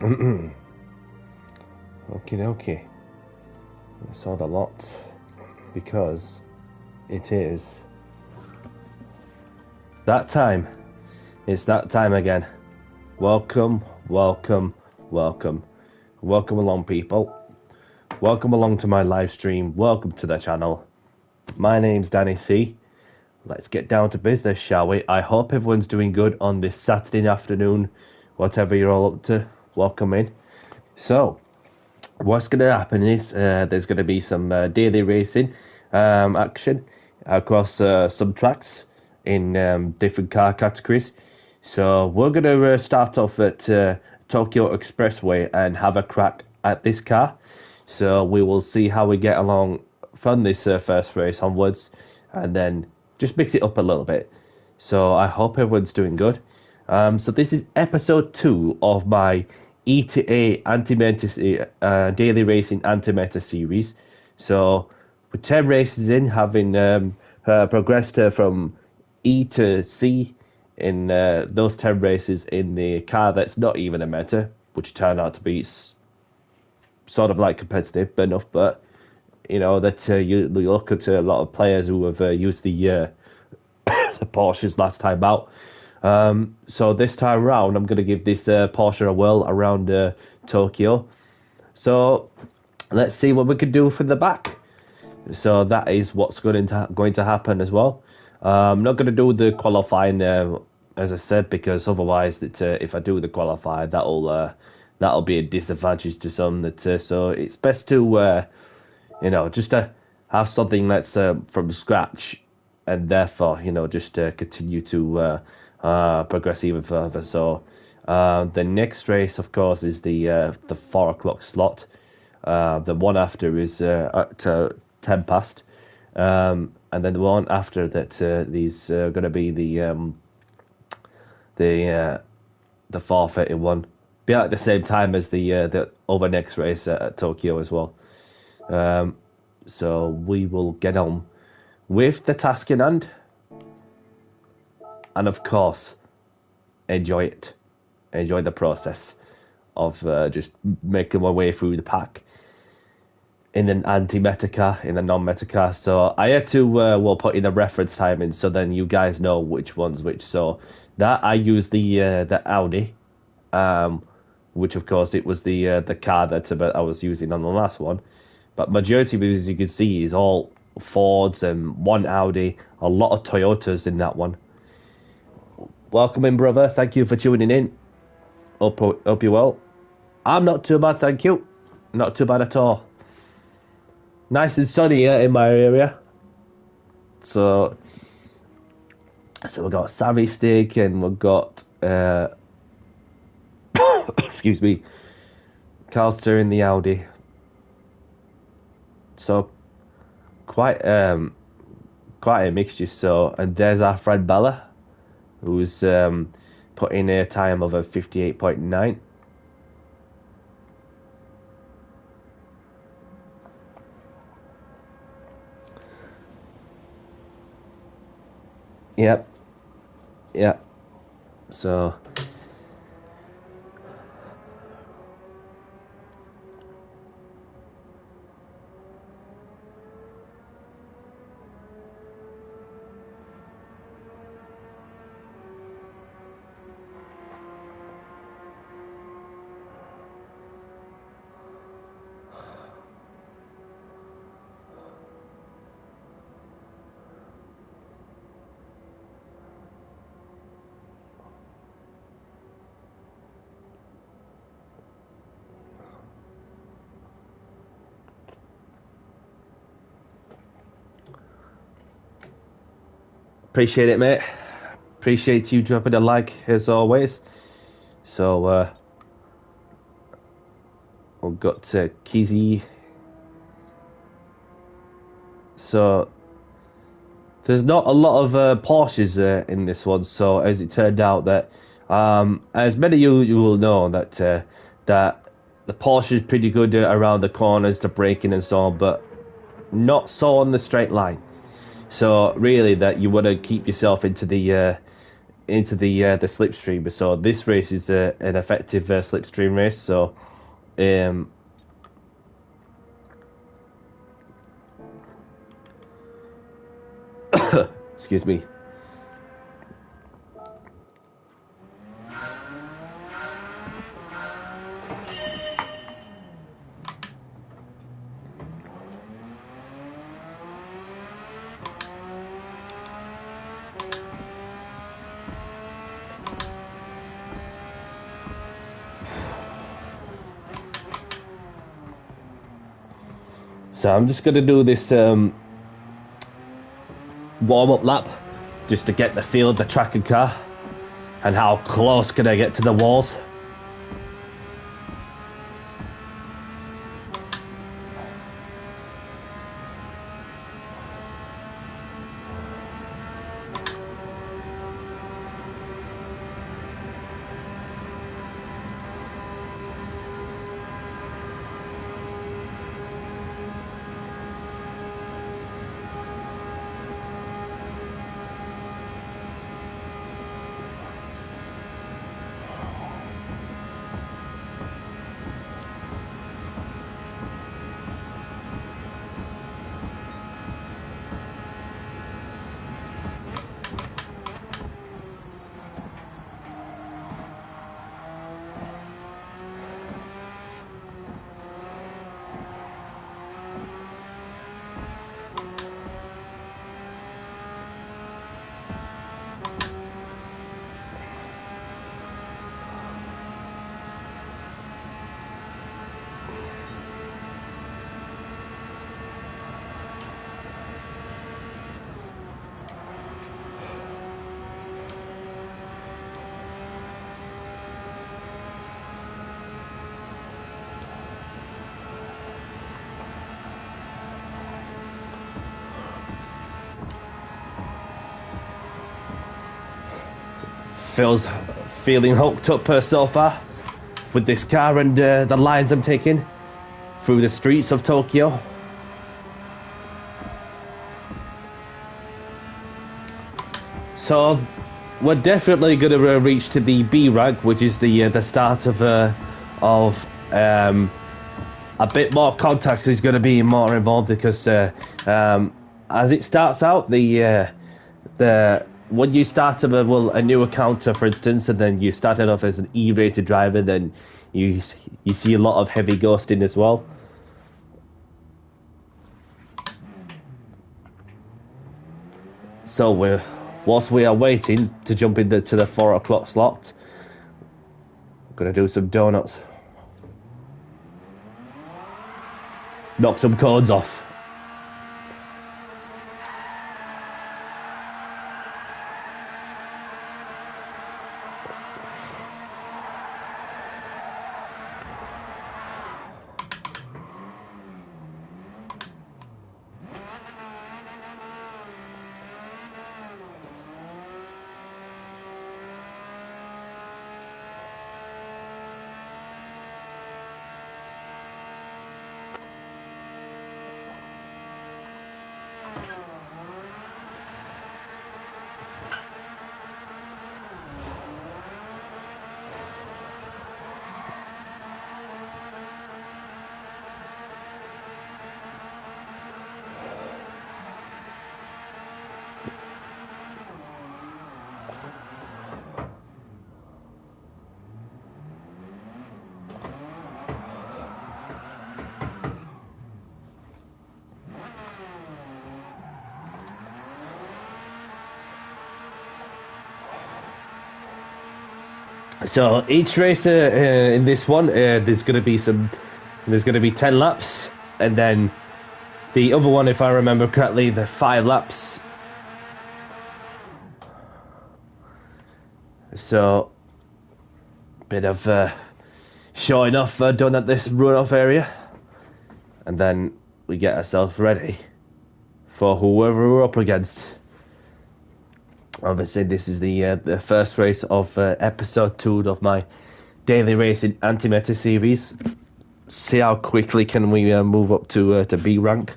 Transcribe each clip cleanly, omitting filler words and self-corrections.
Okay. I saw a lot because it is that time. It's that time again. Welcome along, people. Welcome along to my live stream. Welcome to the channel. My name's Danny C. Let's get down to business, shall we? I hope everyone's doing good on this Saturday afternoon, whatever you're all up to. Welcome in. So, what's going to happen is there's going to be some daily racing action across some tracks in different car categories. So we're going to start off at Tokyo Expressway and have a crack at this car. So we will see how we get along from this first race onwards, and then just mix it up a little bit. So I hope everyone's doing good. So this is episode 2 of my E to A daily racing anti-meta series. So with 10 races in, having progressed from E to C in those 10 races in the car that's not even a meta, which turned out to be sort of like competitive enough, but you know that you look at a lot of players who have used the Porsches last time out. So this time around, I'm going to give this Porsche a whirl around Tokyo. So let's see what we can do from the back. So that is what's going to happen as well. I'm not going to do the qualifying, as I said, because otherwise, if I do the qualifying, that'll be a disadvantage to some. So it's best to just to have something that's from scratch, and therefore just continue to progress even further. So the next race, of course, is the 4 o'clock slot. The one after is at 10 past. And then the one after that, these are going to be the 4:30 one. Be at the same time as the over next race at Tokyo as well. So we will get on with the task in hand, and of course, enjoy it. Enjoy the process of just making my way through the pack in an anti-meta car, in a non-meta car. So I had to put in a reference time in, so then you guys know which one's which. So that I used the Audi, which of course it was the car that I was using on the last one. But majority of it, as you can see, is all Fords and one Audi, a lot of Toyotas in that one. Welcome in, brother. Thank you for tuning in. Hope you're well. I'm not too bad, thank you. Not too bad at all. Nice and sunny here in my area. So we've got Savvy Stick and we've got excuse me, Carlster in the Audi. So quite a mixture. So, and there's our friend Bella, who's put in a time of a 58.9. Yep. So appreciate it, mate. Appreciate you dropping a like as always. So we've got Kizzy. So there's not a lot of Porsches in this one. So as it turned out that as many of you will know that the Porsche is pretty good around the corners, the braking and so on, but not so on the straight line. So really, that you want to keep yourself into the into the slipstream. So this race is an effective slipstream race. So excuse me. So I'm just going to do this warm-up lap just to get the feel of the track and car and how close can I get to the walls. Feeling hooked up so far with this car and the lines I'm taking through the streets of Tokyo. So we're definitely going to reach to the B rank, which is the start of a bit more contact is going to be more involved, because as it starts out, when you start a new encounter, for instance, and then you started off as an E-rated driver, then you see a lot of heavy ghosting as well. So whilst we are waiting to jump into the 4 o'clock slot, I'm gonna do some donuts, knock some codes off. So each racer in this one, there's going to be 10 laps, and then the other one, if I remember correctly, the 5 laps. So bit of showing off done at this runoff area, and then we get ourselves ready for whoever we're up against. Obviously, this is the first race of episode 2 of my daily racing antimatter series. See how quickly can we move up to B rank.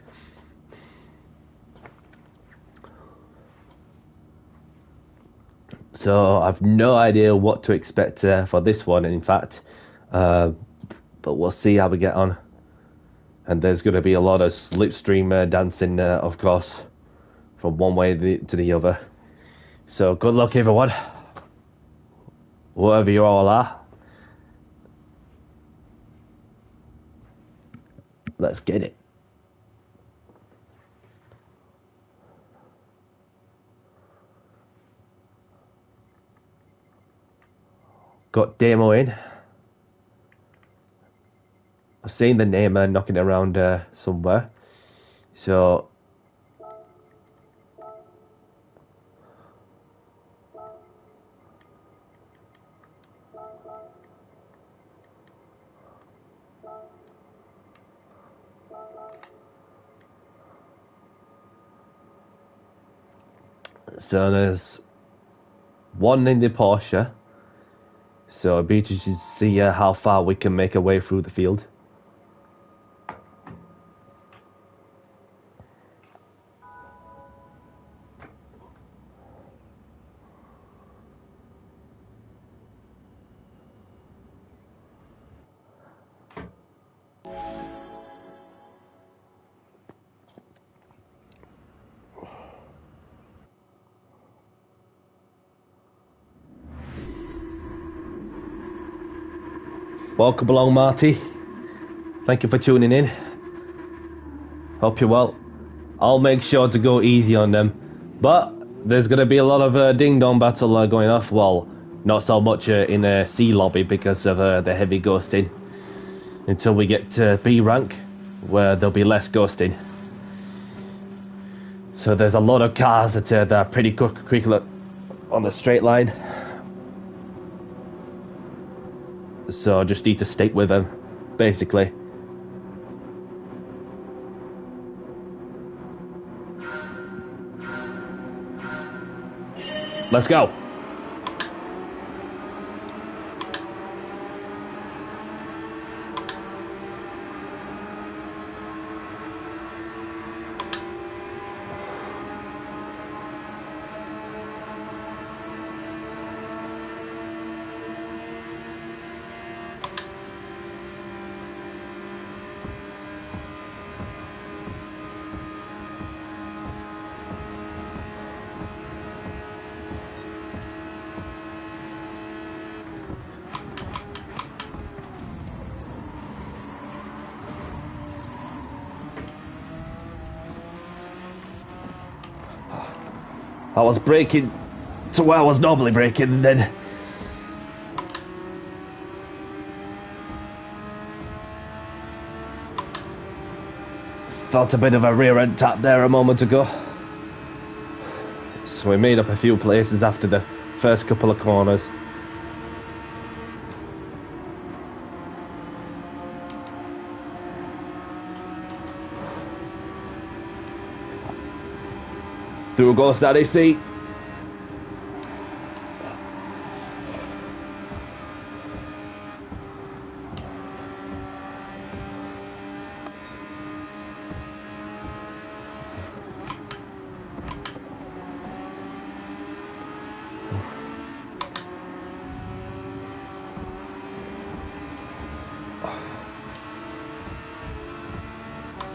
So I've no idea what to expect for this one, in fact. But we'll see how we get on. And there's going to be a lot of slipstream dancing, of course, from one way to the other. So good luck, everyone. Wherever you all are. Let's get it. Got Demo in. I've seen the name knocking around somewhere. So there's one in the Porsche. So it'll be interesting to see how far we can make our way through the field. Welcome along, Marty. Thank you for tuning in. Hope you're well. I'll make sure to go easy on them. But there's going to be a lot of ding-dong battle going off. Well, not so much in a C lobby because of the heavy ghosting. Until we get to B rank, where there'll be less ghosting. So there's a lot of cars that are pretty quick on the straight line. So I just need to stick with them, basically. Let's go. I was braking to where I was normally braking, and then felt a bit of a rear end tap there a moment ago. So we made up a few places after the first couple of corners. Through goes Daddy C.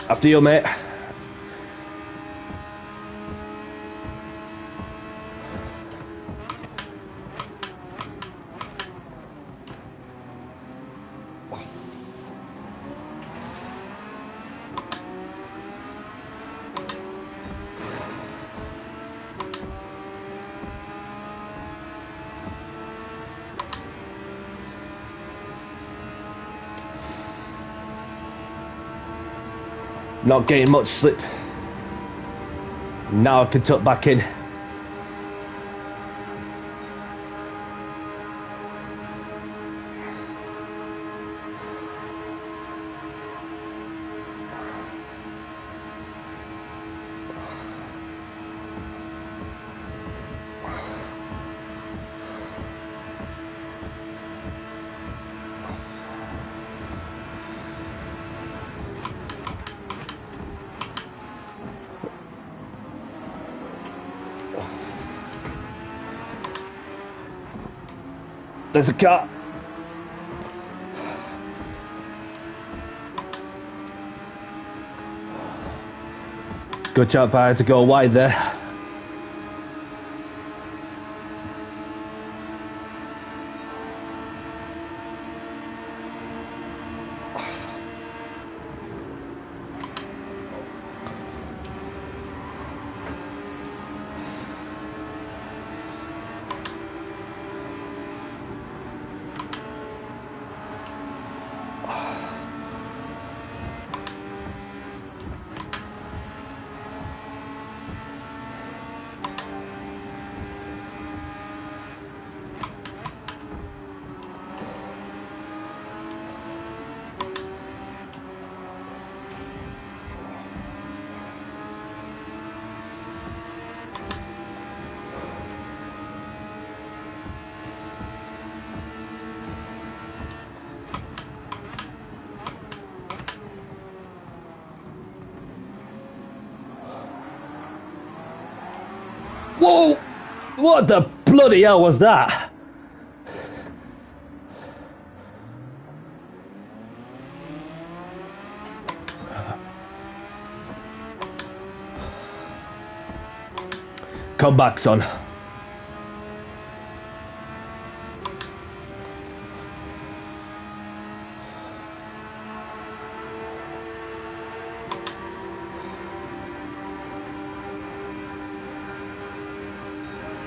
After you, mate. Not getting much slip. Now I can tuck back in. there's a car. Good job, I had to go wide there. Whoa! What the bloody hell was that? Come back, son.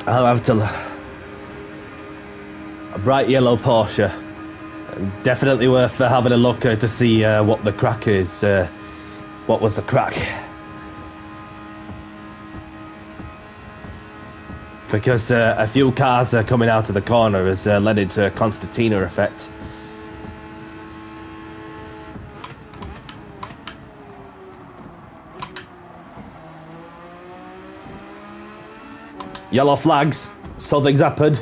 I'll have to a bright yellow Porsche. Definitely worth having a look to see what the crack is. What was the crack? Because a few cars coming out of the corner has led into a concertina effect. Yellow flags. Something's happened.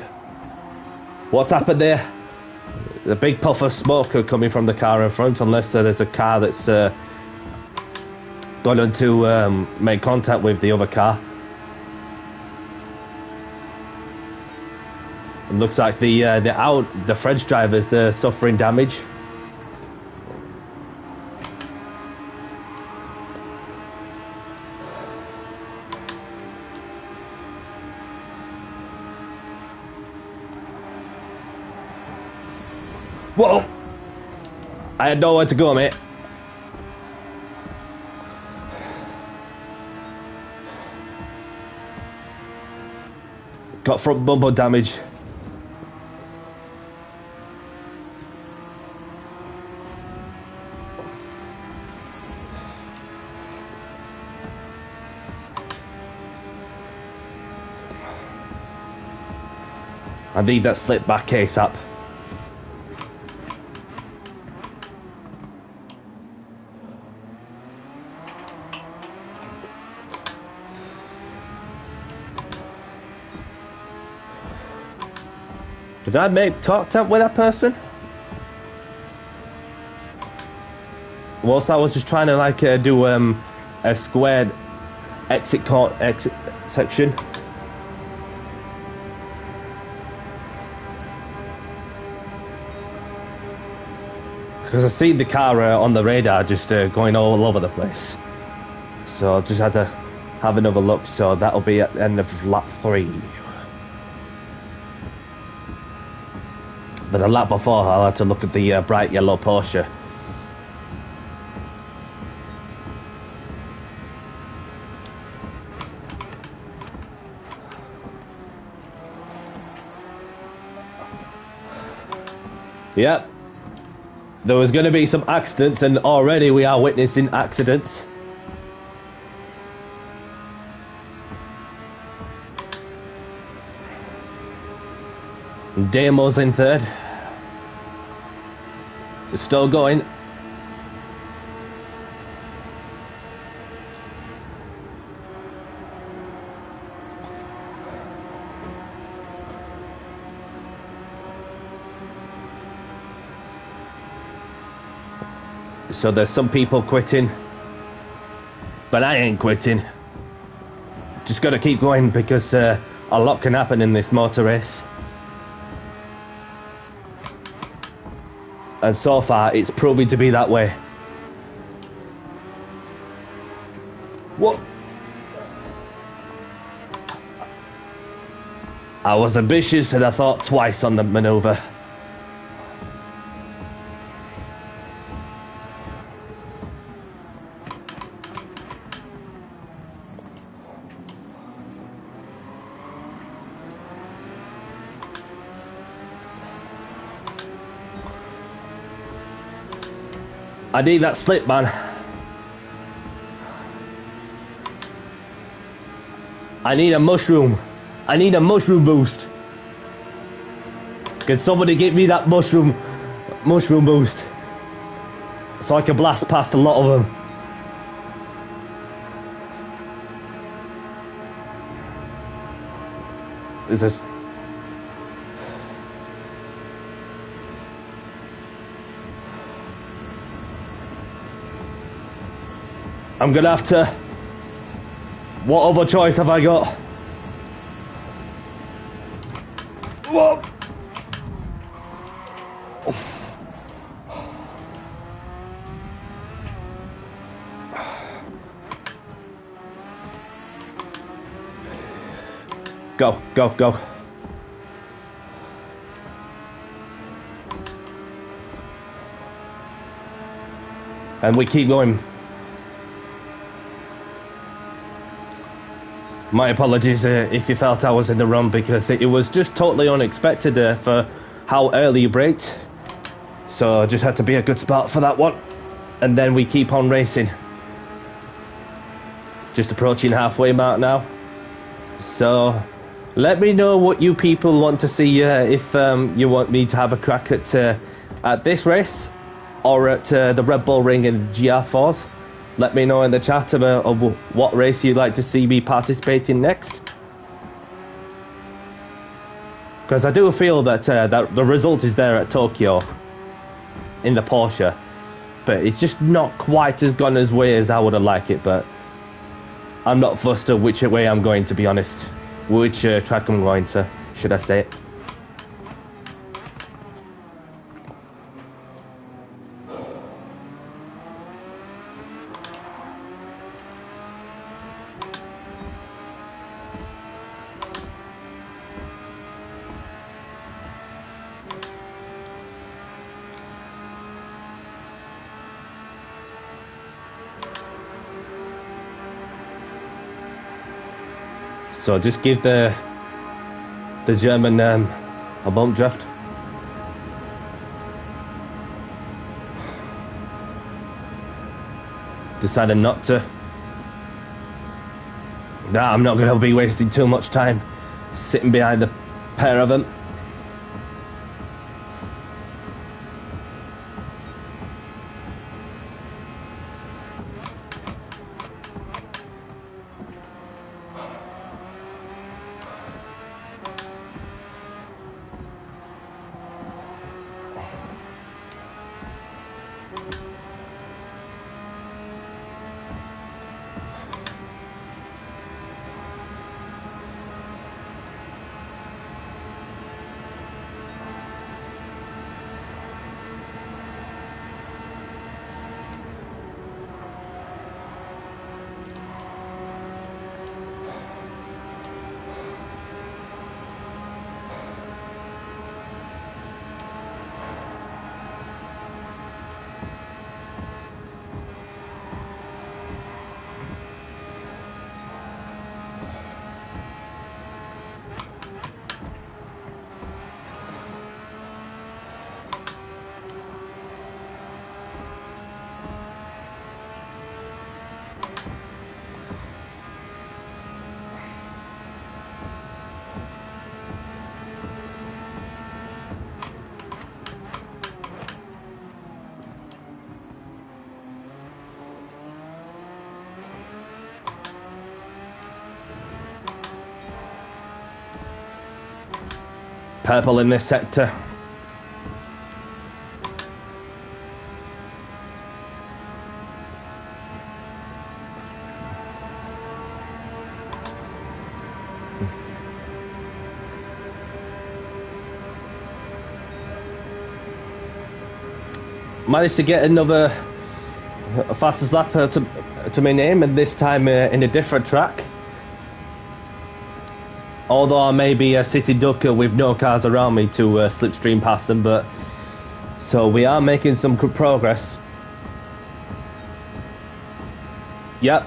What's happened there? A big puff of smoke coming from the car in front, unless there's a car that's gone on to make contact with the other car. It looks like the French driver's suffering damage. Whoa! I had nowhere to go, mate. Got front bumper damage. I need that slip back ASAP. Did I make contact with that person? Whilst I was just trying to do a squared exit section. Because I see the car on the radar just going all over the place. So I just had to have another look. So that'll be at the end of lap 3. But a lap before, I'll have to look at the bright yellow Porsche. Yep. There was going to be some accidents, and already we are witnessing accidents. Damo's in third. It's still going. So there's some people quitting, but I ain't quitting. Just got to keep going because a lot can happen in this motor race. And so far, it's proving to be that way. What? I was ambitious and I thought twice on the manoeuvre. I need that slip, man. I need a mushroom. I need a mushroom boost. Can somebody give me that mushroom boost? So I can blast past a lot of them. Is this... I'm gonna have to... What other choice have I got? Whoa! Go, go, go. And we keep going. My apologies if you felt I was in the run, because it was just totally unexpected for how early you braked. So I just had to be a good spot for that one. And then we keep on racing. Just approaching halfway mark now. So let me know what you people want to see, if you want me to have a crack at this race or at the Red Bull Ring and the GR4s. Let me know in the chat of what race you'd like to see me participating next. Because I do feel that, that the result is there at Tokyo in the Porsche. But it's just not quite as gone as way as I would have liked it. But I'm not fussed of which way I'm going, to be honest. Which track I'm going to, should I say it. So just give the German a bump draft. Decided not to. Nah, I'm not going to be wasting too much time sitting behind the pair of them. Purple in this sector. managed to get another fastest lap to my name, and this time in a different track. Although I may be a city ducker with no cars around me to slipstream past them, but so we are making some good progress. Yep.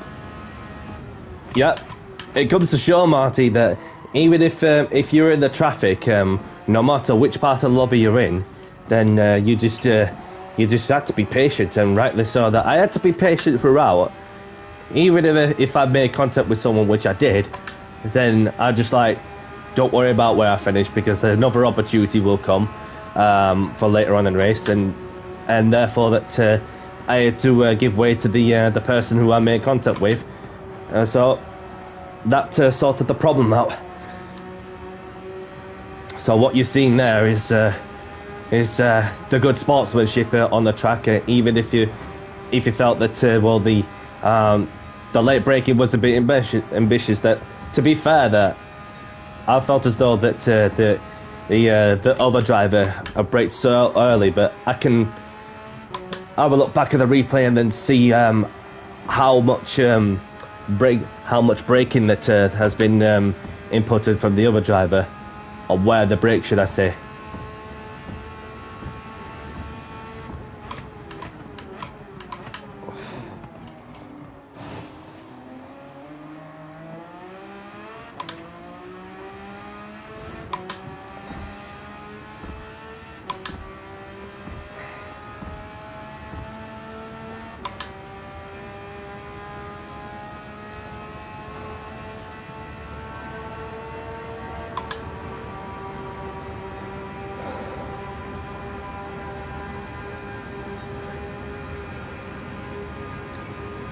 It comes to show, Marty, that even if you're in the traffic, no matter which part of the lobby you're in, then you just had to be patient, and rightly so. That I had to be patient throughout. Even if I made contact with someone, which I did, then I just like, don't worry about where I finish, because another opportunity will come for later on in the race, and therefore that I had to give way to the person who I made contact with. So that sorted the problem out. So what you're seeing there is the good sportsmanship on the track. Even if you felt that the late braking was a bit ambitious. That, to be fair, that I felt as though that the other driver braked so early, but I can have a look back at the replay and then see how much braking that has been inputted from the other driver, or where the brake, should I say.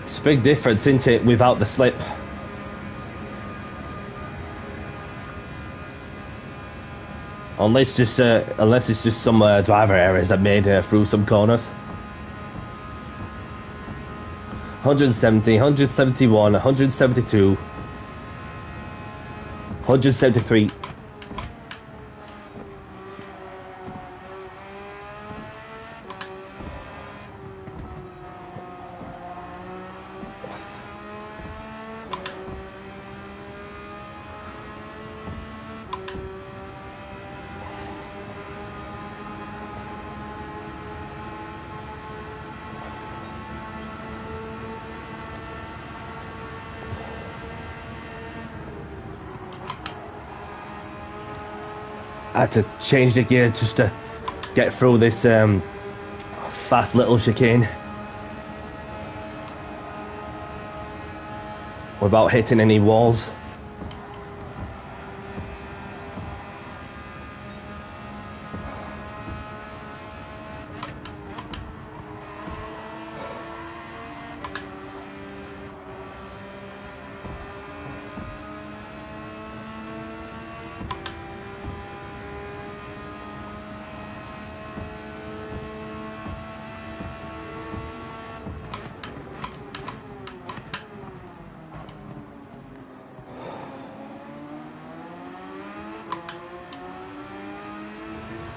It's a big difference, isn't it, without the slip? Unless it's just some driver errors that made through some corners. 170, 171, 172, 173. I had to change the gear just to get through this fast little chicane without hitting any walls.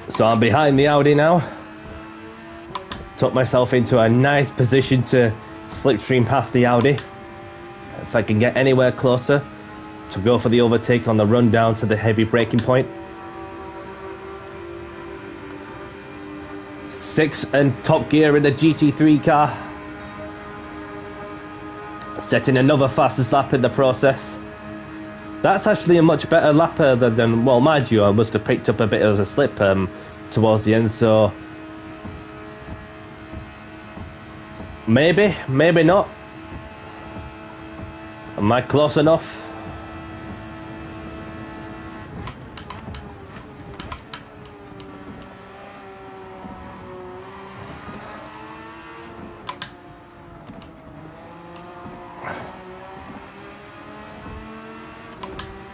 So I'm behind the Audi now. Took myself into a nice position to slipstream past the Audi. If I can get anywhere closer, to go for the overtake on the run down to the heavy braking point. 6th and top gear in the GT3 car. Setting another fastest lap in the process. That's actually a much better lap than, well, mind you, I must have picked up a bit of a slip towards the end, so maybe not. Am I close enough?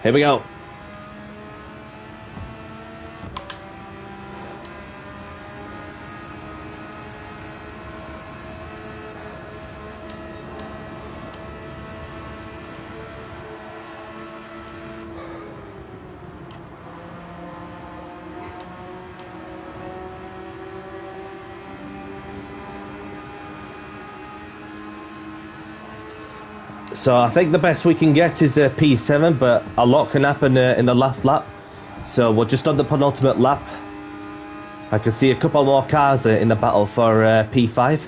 Here we go. So I think the best we can get is a P7, but a lot can happen in the last lap. So we're just on the penultimate lap. I can see a couple more cars in the battle for P5.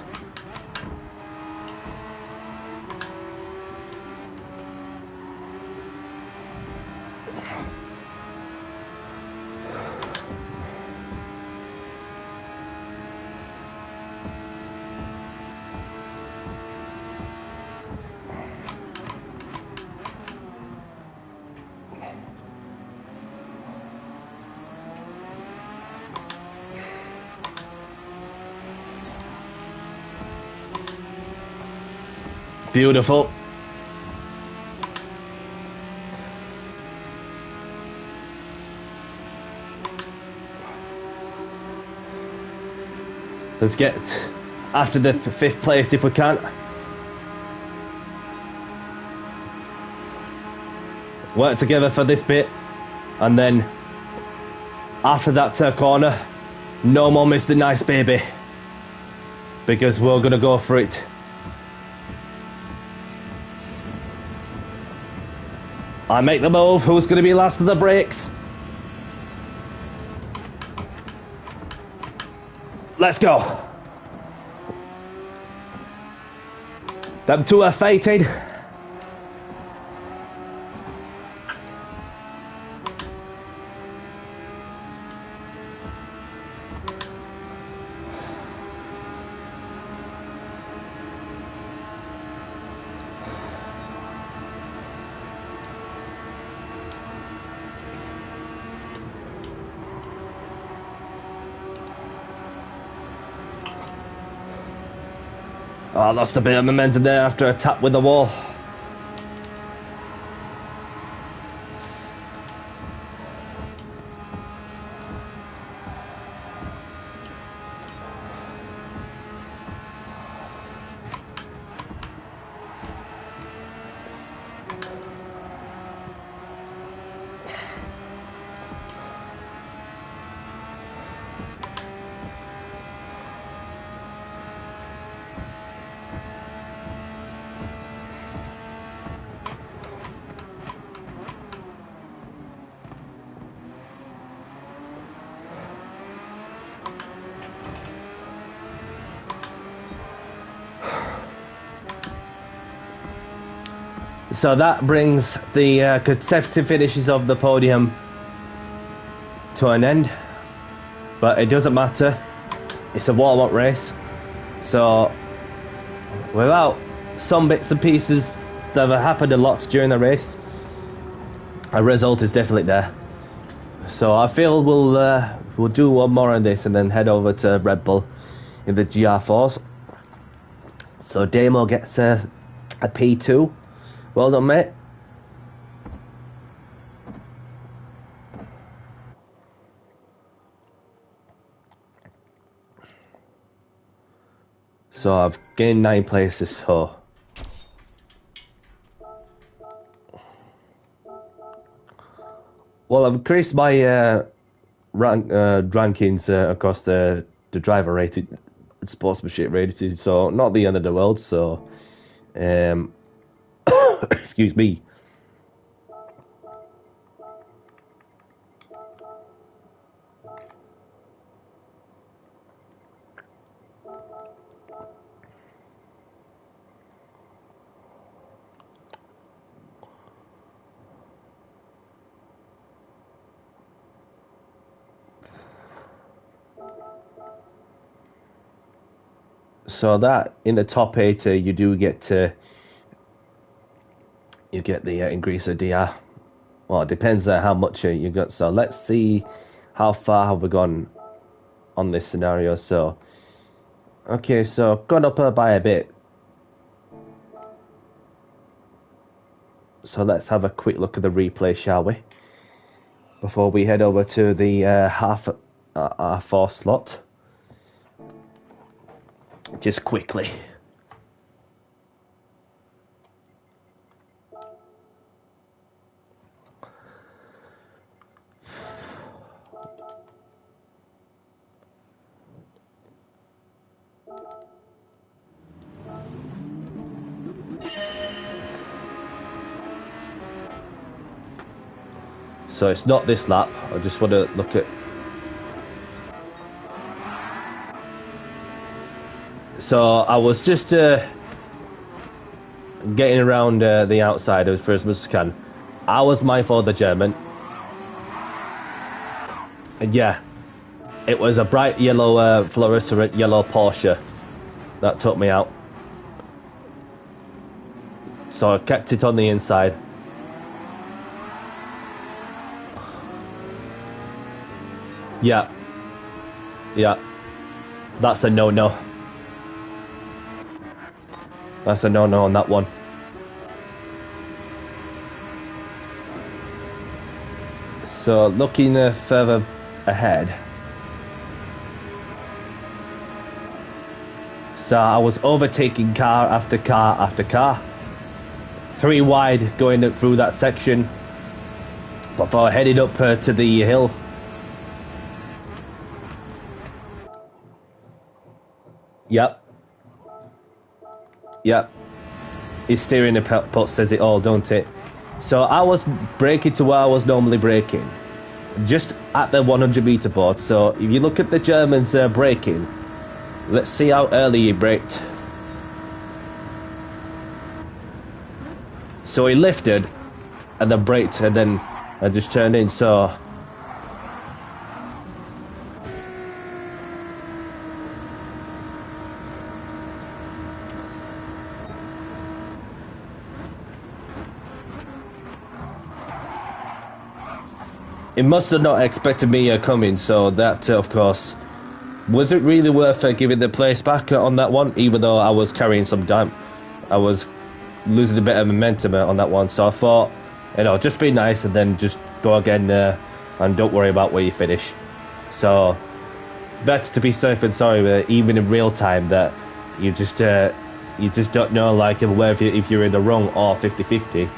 Beautiful. Let's get after the 5th place if we can. Work together for this bit, and then after that corner, no more Mr. Nice Baby, because we're gonna go for it. I make the move. Who's gonna be last of the brakes? Let's go. Them two are fighting. Oh, I lost a bit of momentum there after a tap with the wall. So that brings the consecutive finishes of the podium to an end. But it doesn't matter. It's a warm-up race. So without some bits and pieces that have happened a lot during the race, a result is definitely there. So I feel we'll do one more on this and then head over to Red Bull in the GR4s. So Damo gets a P2. Well done, mate. So I've gained 9 places, so well, I've increased my rankings across the driver rated, sportsmanship rated, so not the end of the world. So excuse me. So that in the top 8, you do get the increase of DR. Well, it depends on how much you got. So let's see how far have we gone on this scenario. So okay, so gone up by a bit. So let's have a quick look at the replay, shall we? Before we head over to the half 4 slot. Just quickly. So it's not this lap. I just want to look at... So I was just getting around the outside for as much as I can. I was mindful of the German. And yeah, it was a bright yellow, fluorescent yellow Porsche that took me out. So I kept it on the inside. Yeah. Yeah. That's a no-no. That's a no-no on that one. So looking further ahead. So I was overtaking car after car after car. 3 wide going through that section before I headed up to the hill. Yep. Yep. His steering input says it all, don't it? So I was braking to where I was normally braking. Just at the 100 meter board. So if you look at the Germans braking, let's see how early he braked. So he lifted and then braked and then I just turned in. So it must have not expected me coming, so that of course, was it really worth giving the place back on that one, even though I was carrying some damp. I was losing a bit of momentum on that one, so I thought, you know, just be nice and then just go again and don't worry about where you finish. So better to be safe than sorry, even in real time, that you just don't know, like, whether if you're in the wrong or 50-50,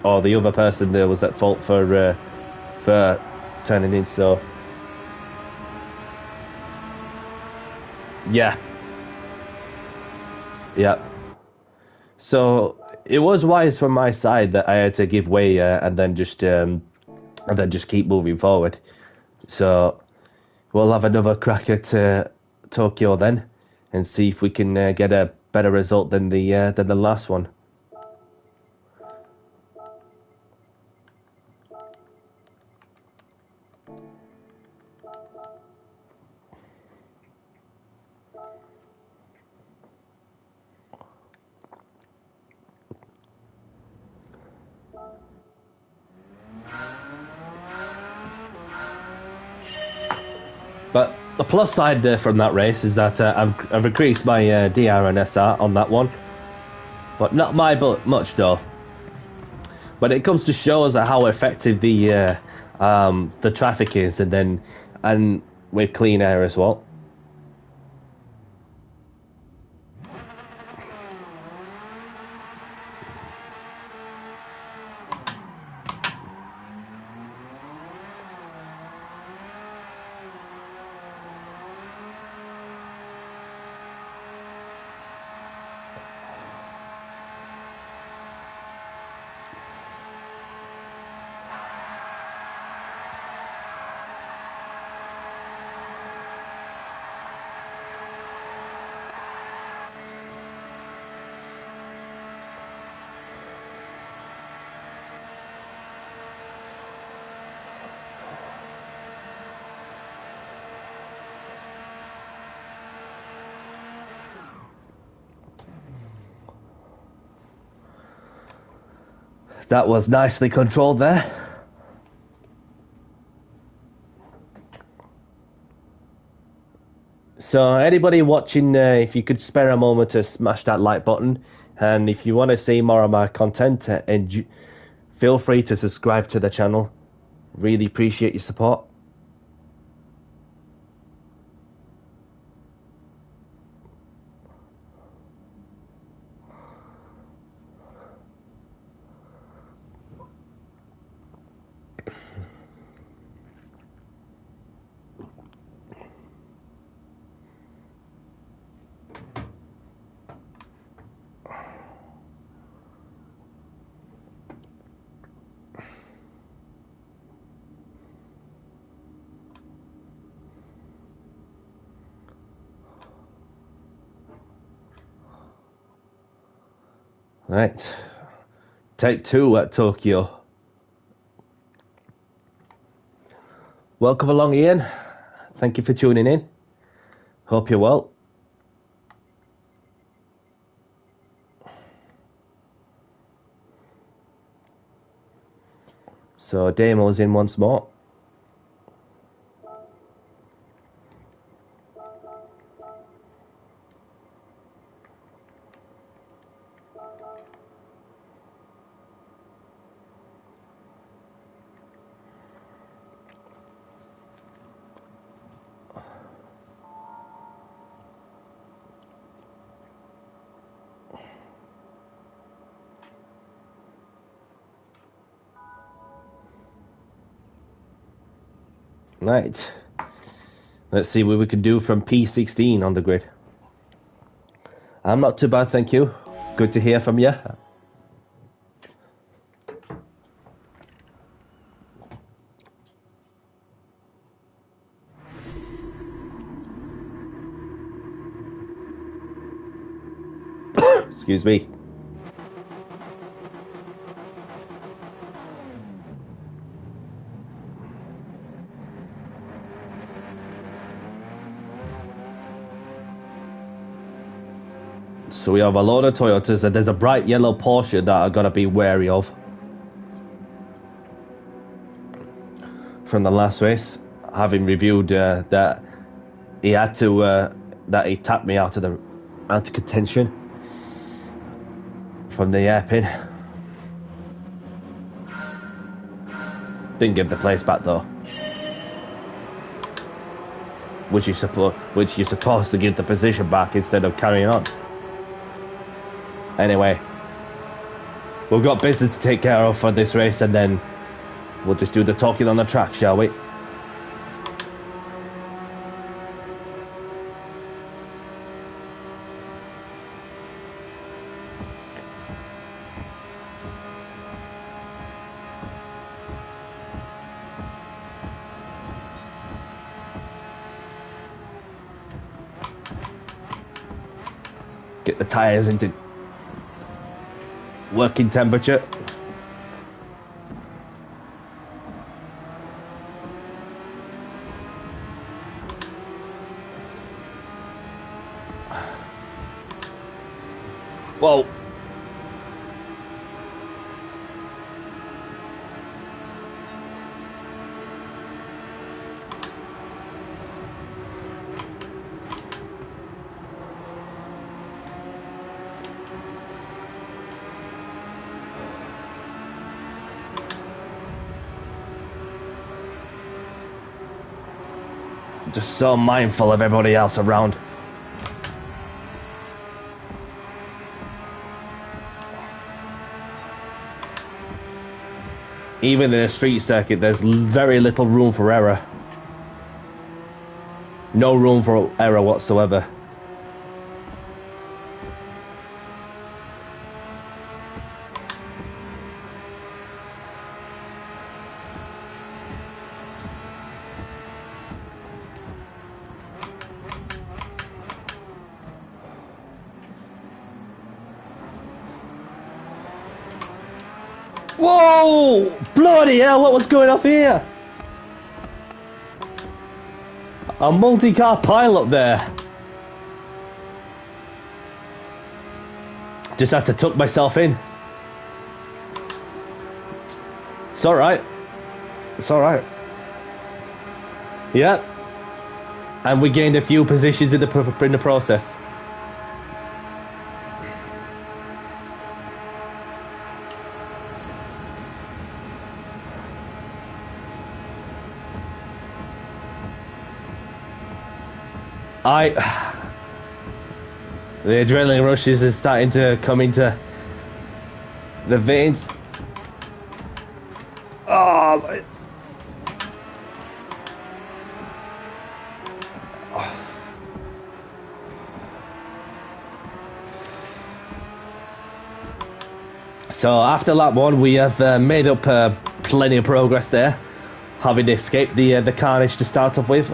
or the other person there was at fault for turning in. So yeah. So it was wise from my side that I had to give way and then just keep moving forward. So we'll have another crack at Tokyo then, and see if we can get a better result than the last one. But the plus side from that race is that I've increased my DR and SR on that one, but not much though. But it comes to show us how effective the traffic is, and with clean air as well. That was nicely controlled there. So anybody watching, if you could spare a moment to smash that like button, and if you want to see more of my content, feel free to subscribe to the channel. Really appreciate your support. Right. Take 2 at Tokyo. Welcome along, Ian. Thank you for tuning in. Hope you're well. So Damo's in once more. Right. Let's see what we can do from P16 on the grid. I'm not too bad, thank you. Good to hear from you. Excuse me. So we have a load of Toyotas and there's a bright yellow Porsche that I gotta be wary of. From the last race, having reviewed that he had to that he tapped me out of contention from the hairpin. Didn't give the place back though. Which you're supposed to give the position back instead of carrying on. Anyway, we've got business to take care of for this race, and then we'll just do the talking on the track, shall we? Get the tyres into working temperature. Whoa. Just so mindful of everybody else around. Even in a street circuit, there's very little room for error. No room for error whatsoever. Whoa! Bloody hell, what was going off here? A multi-car pileup there. Just had to tuck myself in. It's alright. It's alright. Yeah. And we gained a few positions in the process. The adrenaline rushes are starting to come into the veins. Oh, so after lap 1, we have made up plenty of progress there, having escaped the carnage to start off with.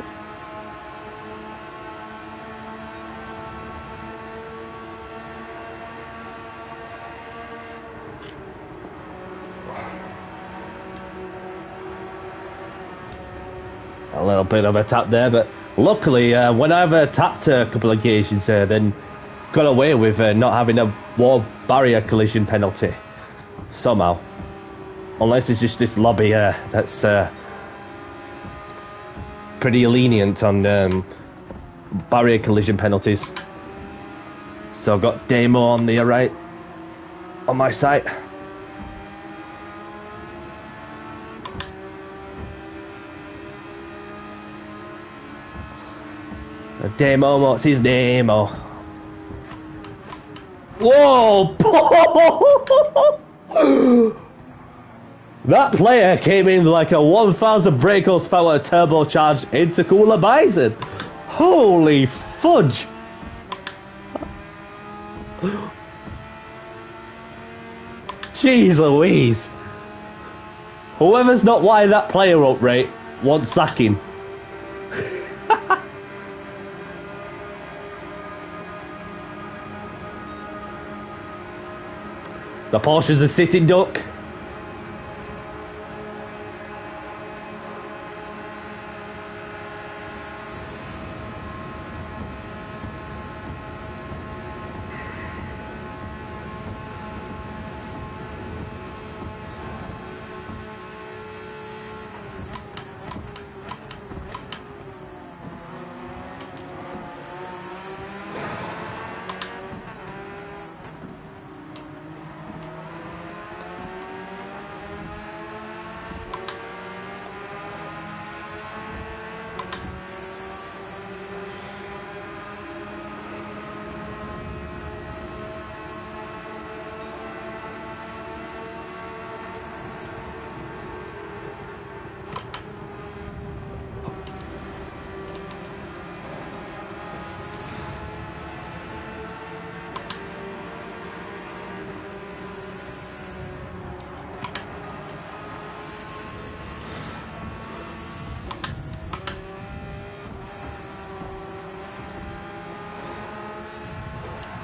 little bit of a tap there, but luckily when I've tapped a couple of occasions then got away with not having a wall barrier collision penalty somehow. Unless it's just this lobby that's pretty lenient on barrier collision penalties. So I've got Damo on the right on my side. Damo, what's his name? Oh. Whoa! That player came in like a 1,000 brake horsepower turbocharged intercooler Bison. Holy fudge! Jeez Louise. Whoever's not wired that player up right wants sacking. The Porsche's a sitting duck.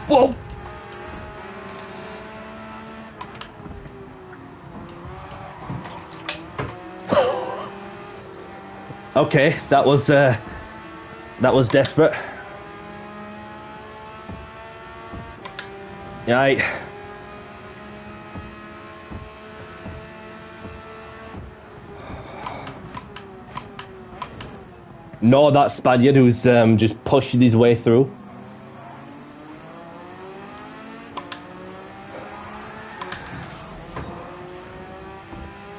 Whoa! Okay, that was desperate. Right. No, that Spaniard who's just pushing his way through.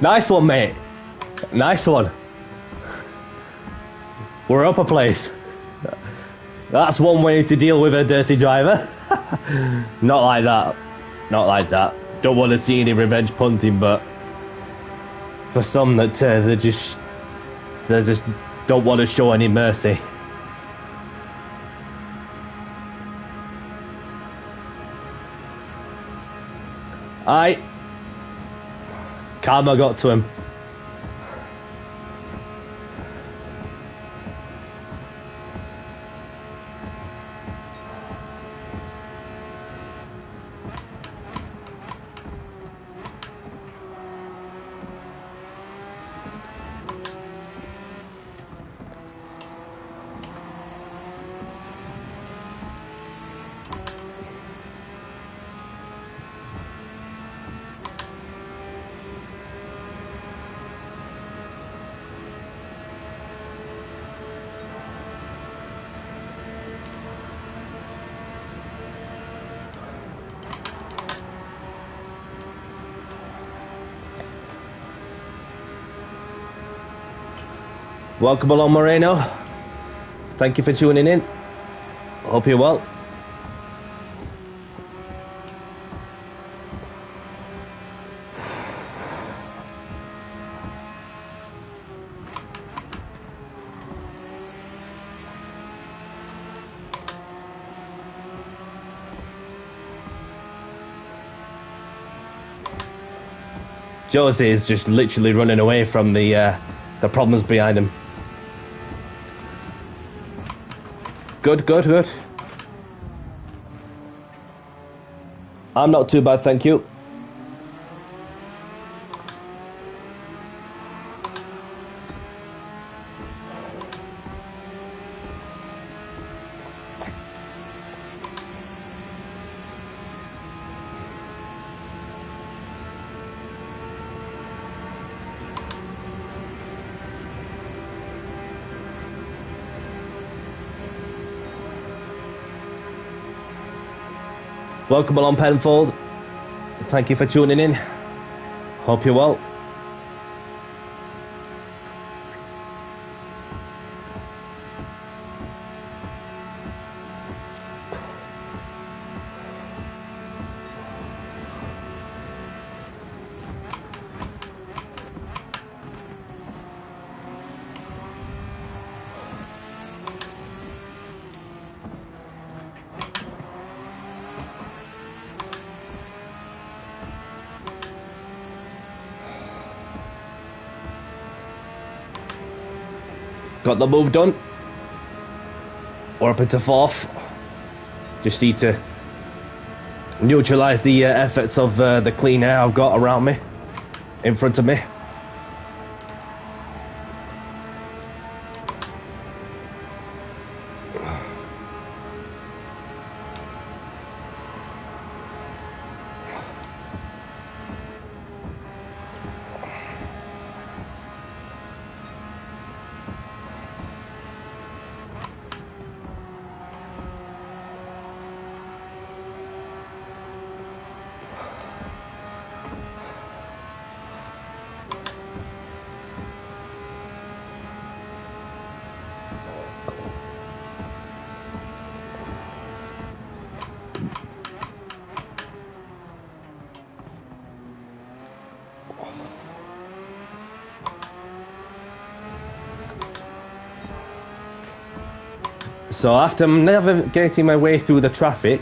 Nice one, mate. Nice one. We're up a place. That's one way to deal with a dirty driver. Not like that. Not like that. Don't want to see any revenge punting, but for some that they just don't want to show any mercy. Karma got to him. Welcome along, Moreno. Thank you for tuning in. Hope you're well. Josie is just literally running away from the problems behind him. Good, good, good. I'm not too bad, thank you. Welcome along, Penfold. Thank you for tuning in. Hope you're well. Got the move done. We're up into fourth. Just need to neutralise the efforts of the clean air I've got around me, in front of me. So after navigating my way through the traffic,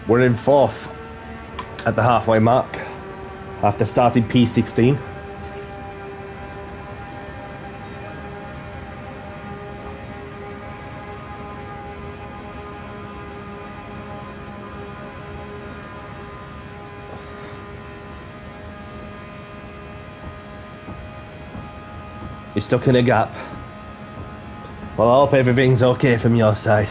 we're in fourth at the halfway mark after starting P16. You're stuck in a gap. Well, I hope everything's okay from your side.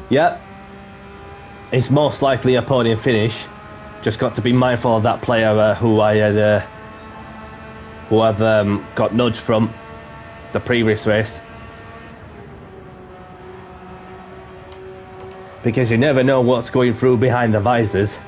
Yep. It's most likely a podium finish. Just got to be mindful of that player who I've got nudged from the previous race, because you never know what's going through behind the visors.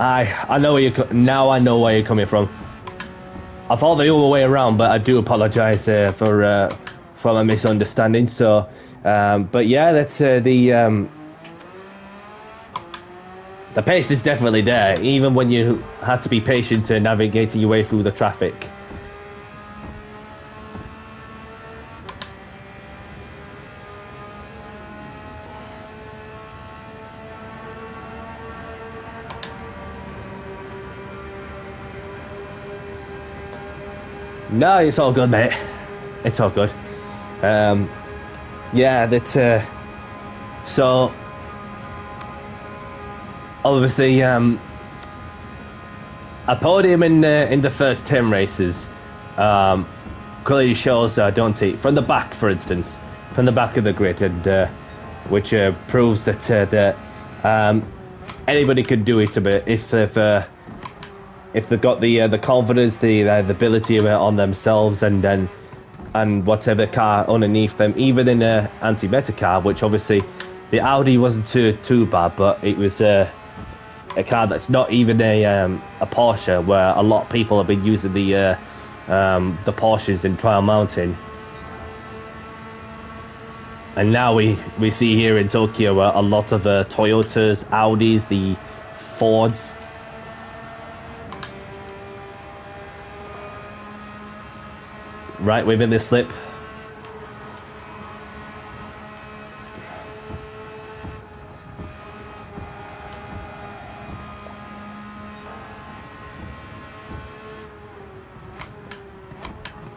I know where now I know where you're coming from. I thought the other way around, but I do apologise for a misunderstanding. So, but yeah, that's the pace is definitely there, even when you had to be patient to navigating your way through the traffic. No, it's all good, mate. It's all good. Yeah, that's so obviously a podium in the first 10 races clearly shows, don't it, from the back, for instance, from the back of the grid, and which proves that anybody could do it a bit if they've got the confidence, the ability on themselves, and whatever car underneath them, even in a anti-meta car, which obviously the Audi wasn't too bad, but it was a car that's not even a Porsche, where a lot of people have been using the Porsches in Trial Mountain. And now we see here in Tokyo a lot of Toyotas, Audis, the Fords. Right within the slip.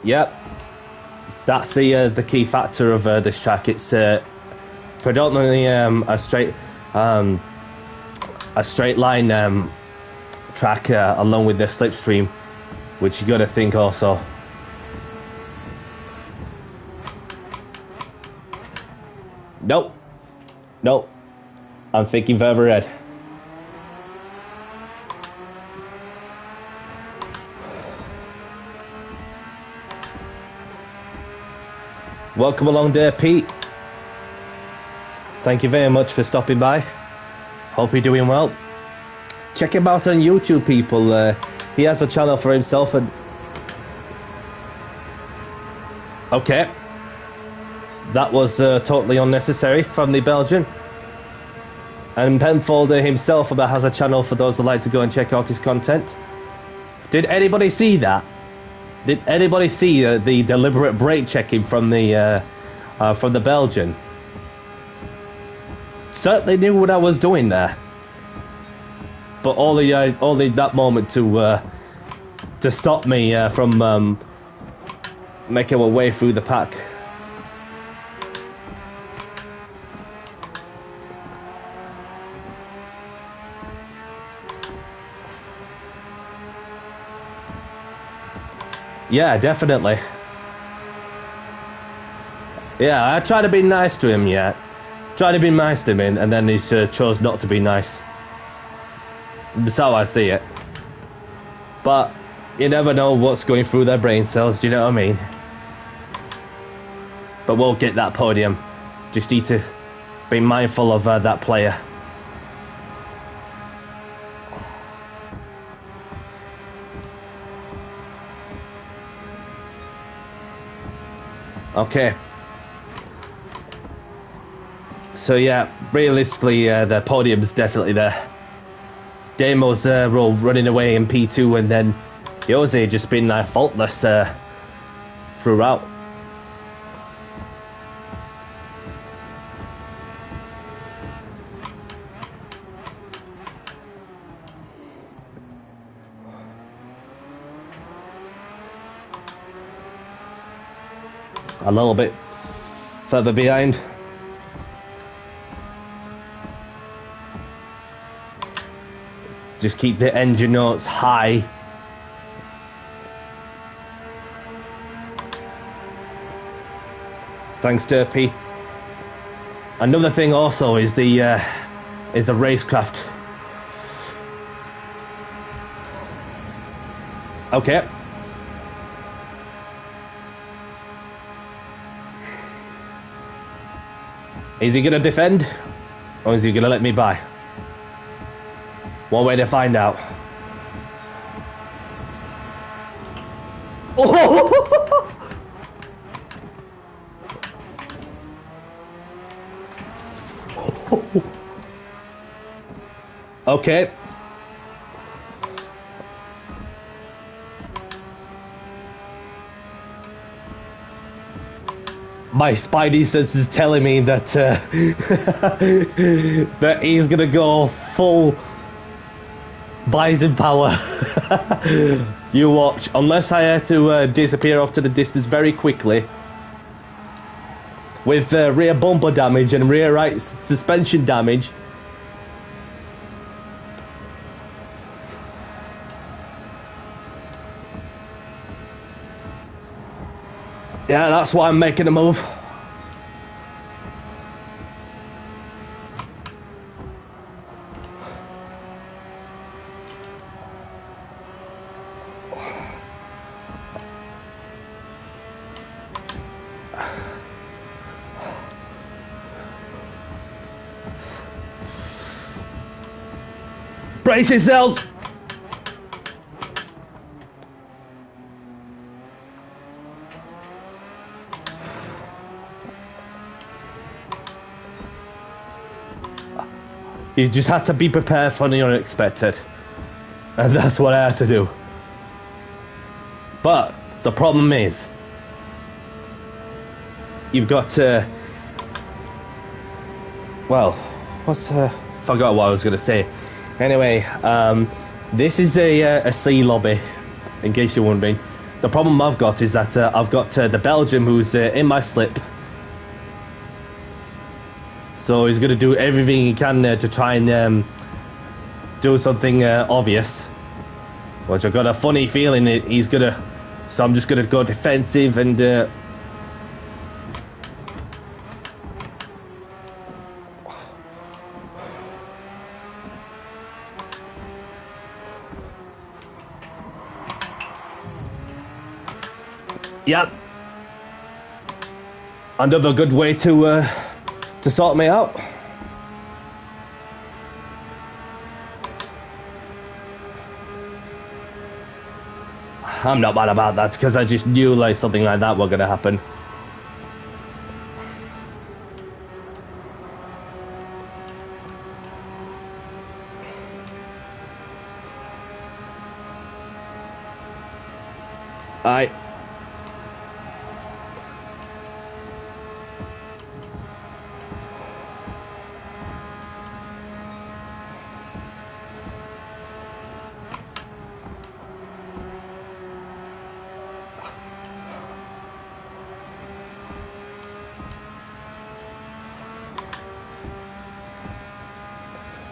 Yep, that's the key factor of this track. It's predominantly a straight line track along with the slipstream, which you got to think also. Nope, nope. I'm thinking further ahead. Welcome along there, Pete. Thank you very much for stopping by. Hope you're doing well. Check him out on YouTube, people. He has a channel for himself. And okay, that was totally unnecessary from the Belgian. And Penfolder himself has a channel for those who like to go and check out his content. Did anybody see that? Did anybody see the deliberate brake checking from the Belgian? Certainly knew what I was doing there, but only that moment to stop me from making my way through the pack. Yeah, definitely. Yeah, I tried to be nice to him, yeah. Tried to be nice to him, and then he chose not to be nice. That's how I see it. But you never know what's going through their brain cells, do you know what I mean? But we'll get that podium. Just need to be mindful of that player. Okay. So yeah, realistically, the podium's definitely there. Damo's running away in P2, and then Jose just been faultless throughout. A little bit further behind. Just keep the engine notes high. Thanks, Derpy. Another thing also is the racecraft. Okay. Is he going to defend, or is he going to let me by? One way to find out. Oh! Okay. My spidey sense is telling me that that he's gonna go full bison power. You watch. Unless I had to disappear off to the distance very quickly with rear bumper damage and rear right suspension damage. Yeah, that's why I'm making a move. Brace yourselves! You just had to be prepared for the unexpected. And that's what I had to do. But the problem is, you've got well, forgot what I was going to say. Anyway, this is a C lobby, in case you're wondering. The problem I've got is that I've got the Belgian who's in my slip. So he's going to do everything he can to try and do something obvious. Which I've got a funny feeling he's going to... So I'm just going to go defensive and... Yep. Another good way to sort me out. I'm not mad about that because I just knew like something like that was gonna happen.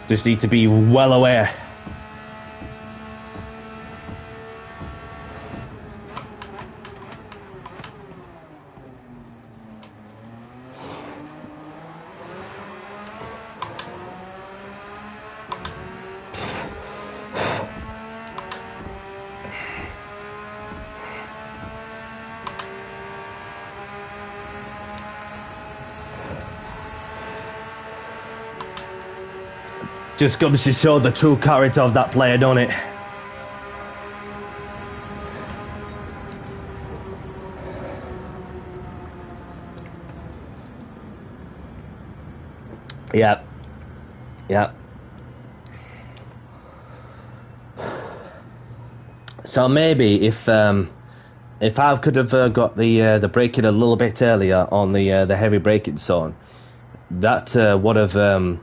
Just need to be well aware. Just comes to show the true character of that player, don't it? Yeah. Yeah. So maybe if I could have got the braking a little bit earlier on the heavy braking zone, that would have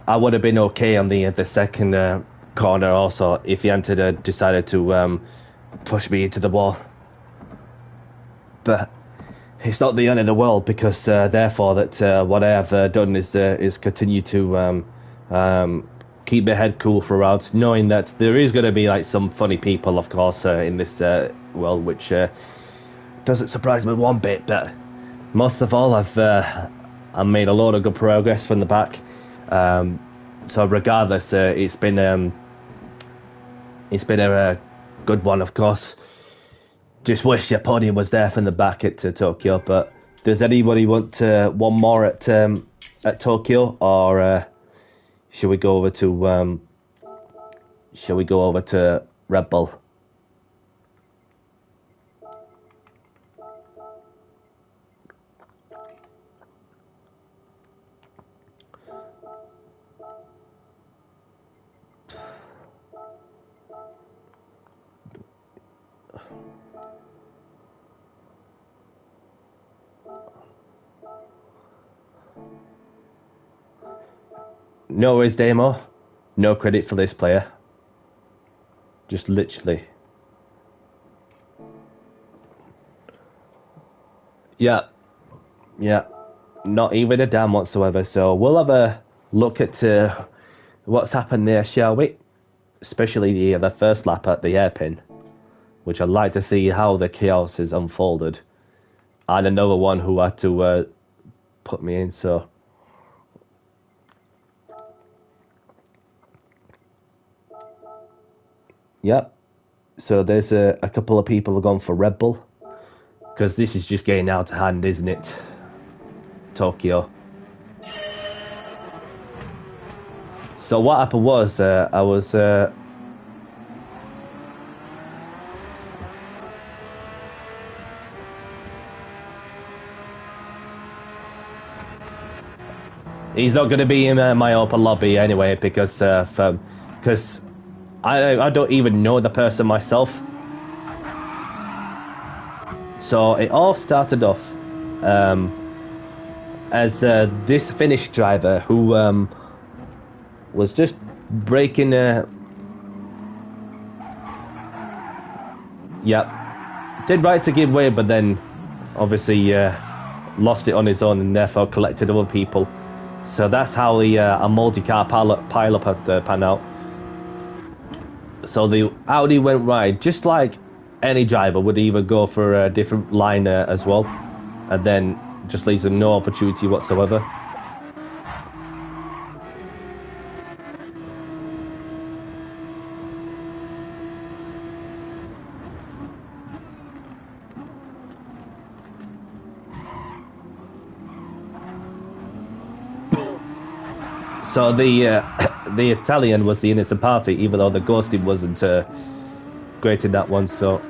I would have been okay on the second corner also if he hadn't decided to push me into the wall. But it's not the end of the world because therefore that what I have done is continue to keep my head cool throughout, knowing that there is going to be like some funny people, of course, in this world, which doesn't surprise me one bit. But most of all, I've made a lot of good progress from the back. So regardless, it's been a good one, of course. Just wish your podium was there from the back at Tokyo. But does anybody want one more at Tokyo, or shall we go over to Red Bull? No worries, Damo. No credit for this player. Just literally. Yeah. Yeah. Not even a damn whatsoever. So we'll have a look at what's happened there, shall we? Especially the first lap at the hairpin, which I'd like to see how the chaos is unfolded. And another one who had to put me in, so... Yep. So there's a couple of people have gone for Red Bull. Because this is just getting out of hand, isn't it? Tokyo. So what happened was, I was... He's not going to be in my open lobby anyway, because I don't even know the person myself. So it all started off as this Finnish driver who was just breaking. Did right to give way, but then obviously lost it on his own and therefore collected other people. So that's how a multi-car pile-up had panned out. So the Audi went right, just like any driver would either go for a different line as well, and then just leaves them no opportunity whatsoever. So the Italian was the innocent party, even though the ghosting wasn't great in that one. So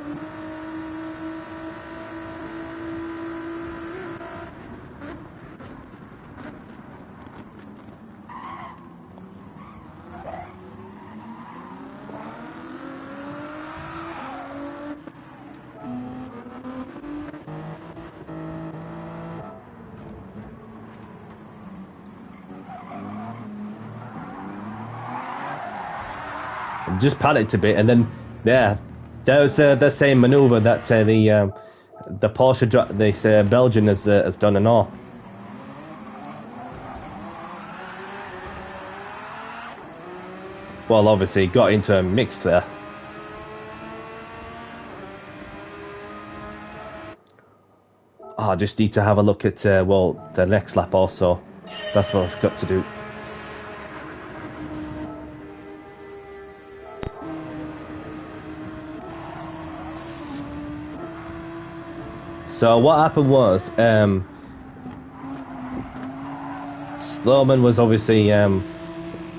just panicked a bit, and then there was the same maneuver that the Porsche this Belgian has done and all. Well, obviously got into a mix there. I just need to have a look at well, the next lap also. That's what I've got to do. So what happened was, Sloman was obviously,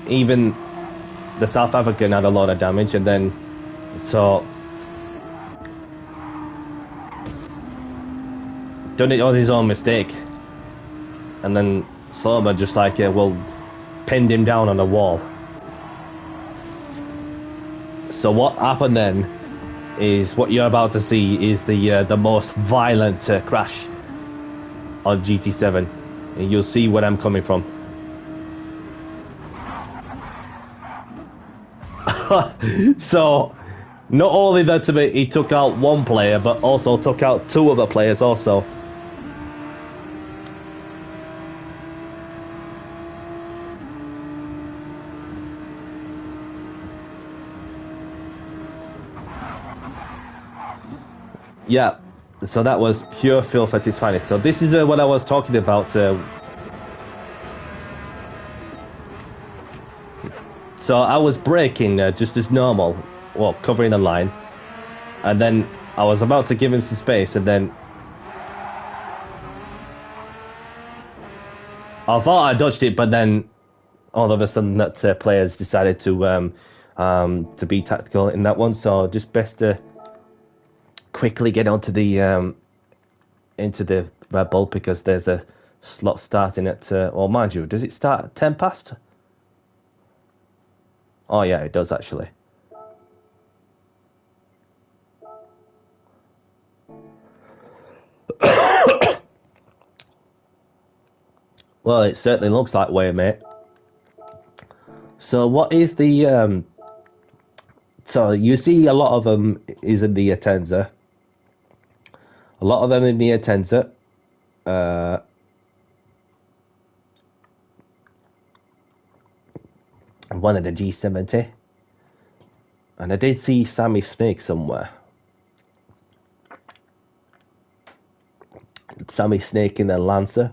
even the South African had a lot of damage, and then, so, done it on his own mistake, and then Sloman just like, well, pinned him down on a wall. So what happened then is what you're about to see is the most violent crash on GT7, and you'll see where I'm coming from. So not only that he took out one player, but also took out two other players also. Yeah, so that was pure filth at its finest. So this is what I was talking about. So I was braking just as normal, well, covering the line, and then I was about to give him some space, and then I thought I dodged it, but then all of a sudden that players decided to be tactical in that one. So just best to quickly get onto the into the Red Bull, because there's a slot starting at well, mind you, does it start at 10 past? Oh yeah, it does actually. Well, it certainly looks that way, mate. So what is the so you see a lot of them is in the Atenza. A lot of them in the Atenza. One of the G70. And I did see Sammy Snake somewhere. Sammy Snake in the Lancer.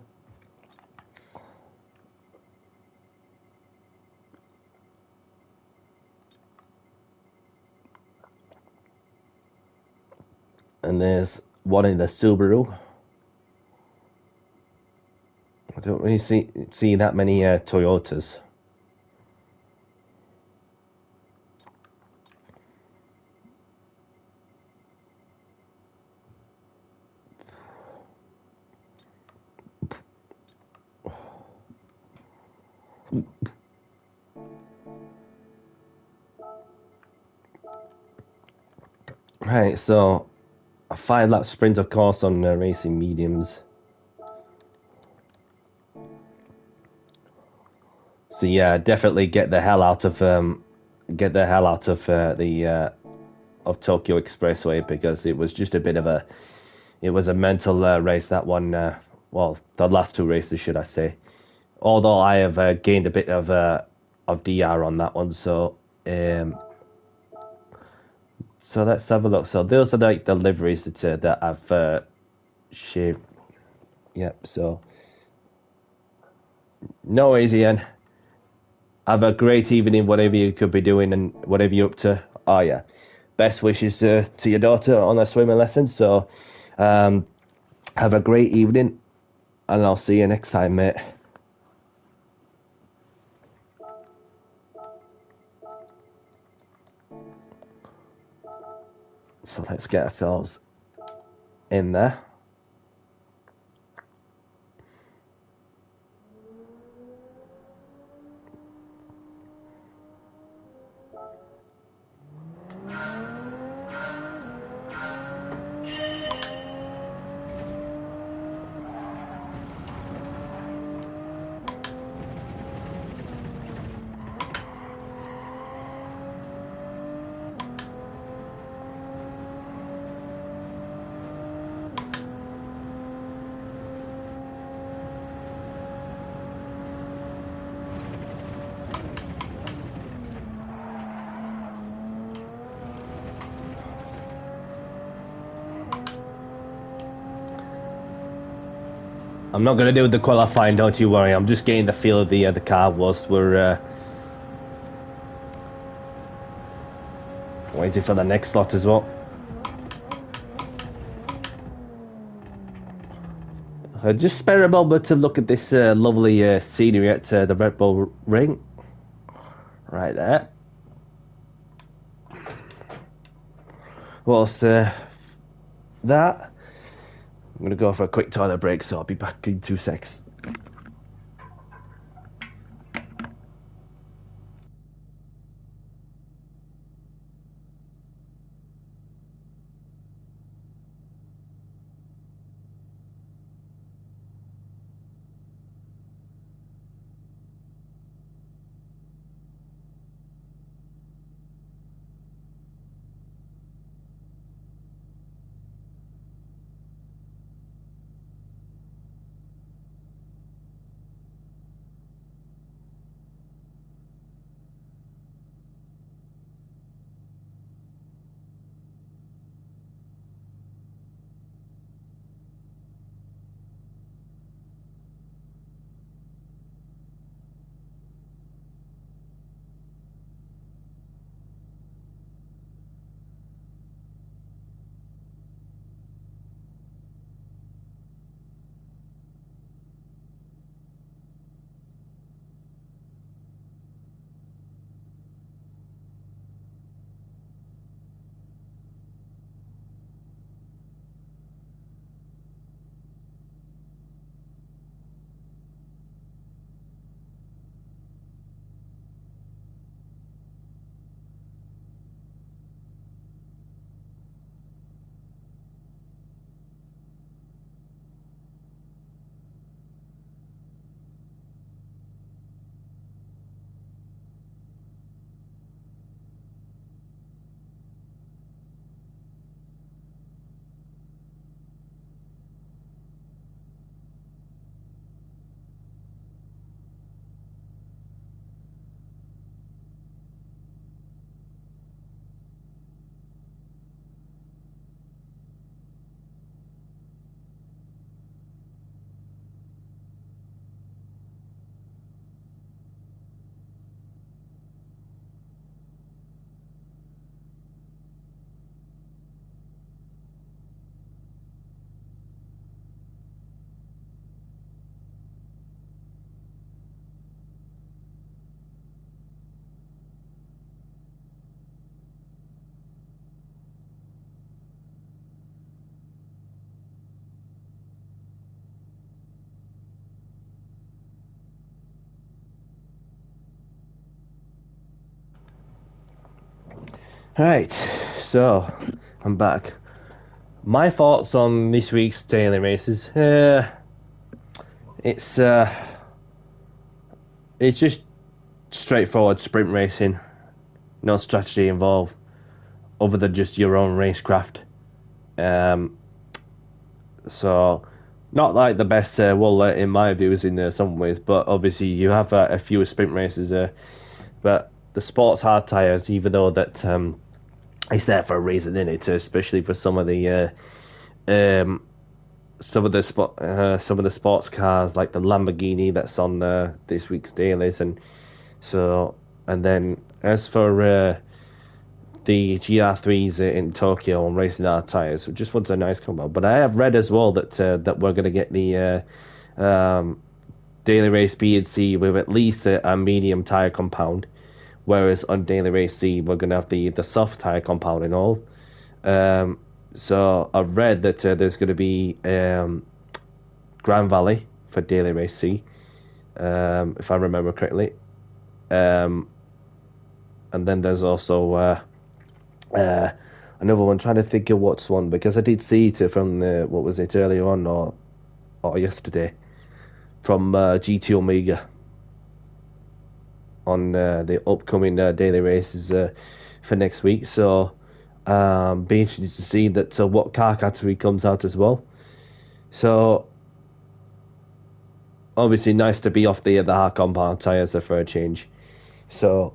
And there's one in the Subaru. I don't really see that many Toyotas. Right, so a 5-lap sprint, of course, on racing mediums. So yeah, definitely get the hell out of the of Tokyo Expressway, because it was just a bit of a mental race, that one. Well, the last two races, should I say? Although I have gained a bit of DR on that one, so so let's have a look. So those are like the liveries that I've shaped. Yep. So no worries, Ian. Have a great evening, whatever you could be doing and whatever you're up to. Oh yeah, best wishes to your daughter on her swimming lessons. So have a great evening, and I'll see you next time, mate. So let's get ourselves in there. I'm not going to do the qualifying, don't you worry. I'm just getting the feel of the car whilst we're waiting for the next slot as well. Just spare a moment to look at this lovely scenery at the Red Bull Ring. Right there. Whilst that, I'm going to go for a quick toilet break, so I'll be back in 2 secs. Right, so I'm back. My thoughts on this week's daily races. It's just straightforward sprint racing, no strategy involved other than just your own racecraft. So not like the best in my views in some ways, but obviously you have a few sprint races. But the sports hard tires, even though that it's there for a reason in it, especially for some of the sports cars like the Lamborghini that's on this week's dailies, and then as for the GR3s in Tokyo and racing hard tires, so just wants a nice combo. But I have read as well that we're going to get the Daily Race B and C with at least a medium tire compound, whereas on Daily Race C we're going to have the soft tire compound and all. So I've read that there's going to be Grand Valley for Daily Race C, if I remember correctly. And then there's also another one. Trying to think of what's one, because I did see it from what was it earlier on or yesterday from GT Omega on the upcoming daily races for next week. So be interested to see that what car category comes out as well. So obviously nice to be off the hard compound tyres for a change. So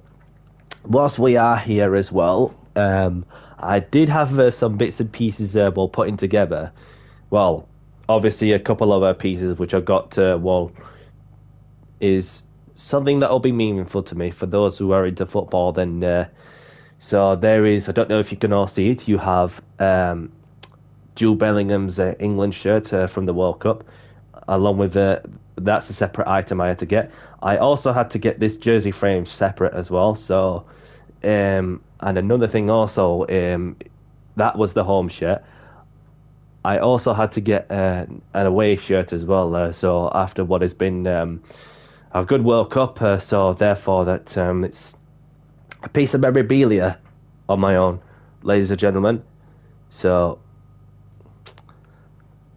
whilst we are here as well, I did have some bits and pieces putting together. Well, obviously a couple of pieces which I got is something that will be meaningful to me for those who are into football. Then so there is, I don't know if you can all see it, you have Jude Bellingham's England shirt from the World Cup, along with that's a separate item I had to get. I also had to get this jersey frame separate as well. So and another thing also, that was the home shirt. I also had to get an away shirt as well. So after what has been a good World Cup, so therefore that it's a piece of memorabilia on my own, ladies and gentlemen. So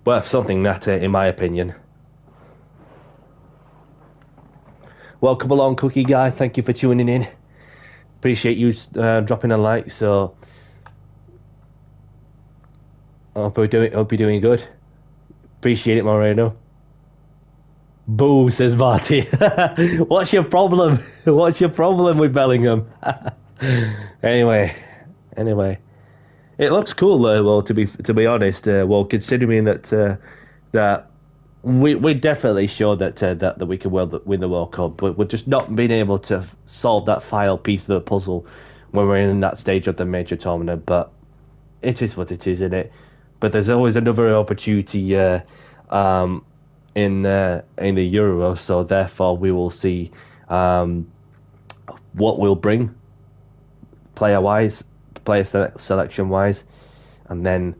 worth something, that in my opinion. Welcome along, Cookie Guy. Thank you for tuning in. Appreciate you dropping a like. So I hope you're doing good. Appreciate it, Moreno. Boo, says Marty. What's your problem? What's your problem with Bellingham? Anyway, it looks cool. Well, to be honest, considering that we definitely showed that we can win the World Cup, but we're just not being able to solve that final piece of the puzzle when we're in that stage of the major tournament. But it is what it is, isn't it? But there's always another opportunity in the Euro, so therefore we will see what we'll bring player selection wise, and then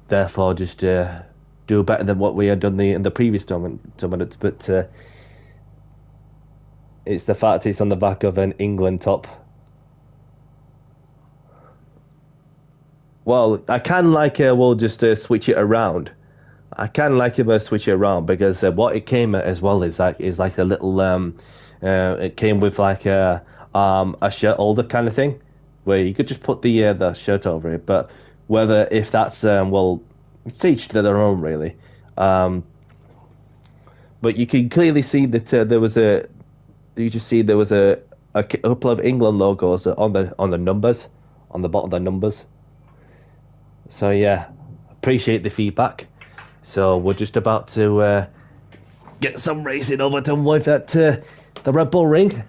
therefore just do better than what we had done in the previous tournament. But it's the fact it's on the back of an England top. Well, I can switch it around. I can switch it around, because what it came at as well is like a little it came with like a shirt holder kind of thing, where you could just put the shirt over it. But if that's it's each to their own, really. But you can clearly see that there was a couple of England logos on the numbers, on the bottom of the numbers. So yeah, appreciate the feedback. So we're just about to get some racing over done with at the Red Bull Ring.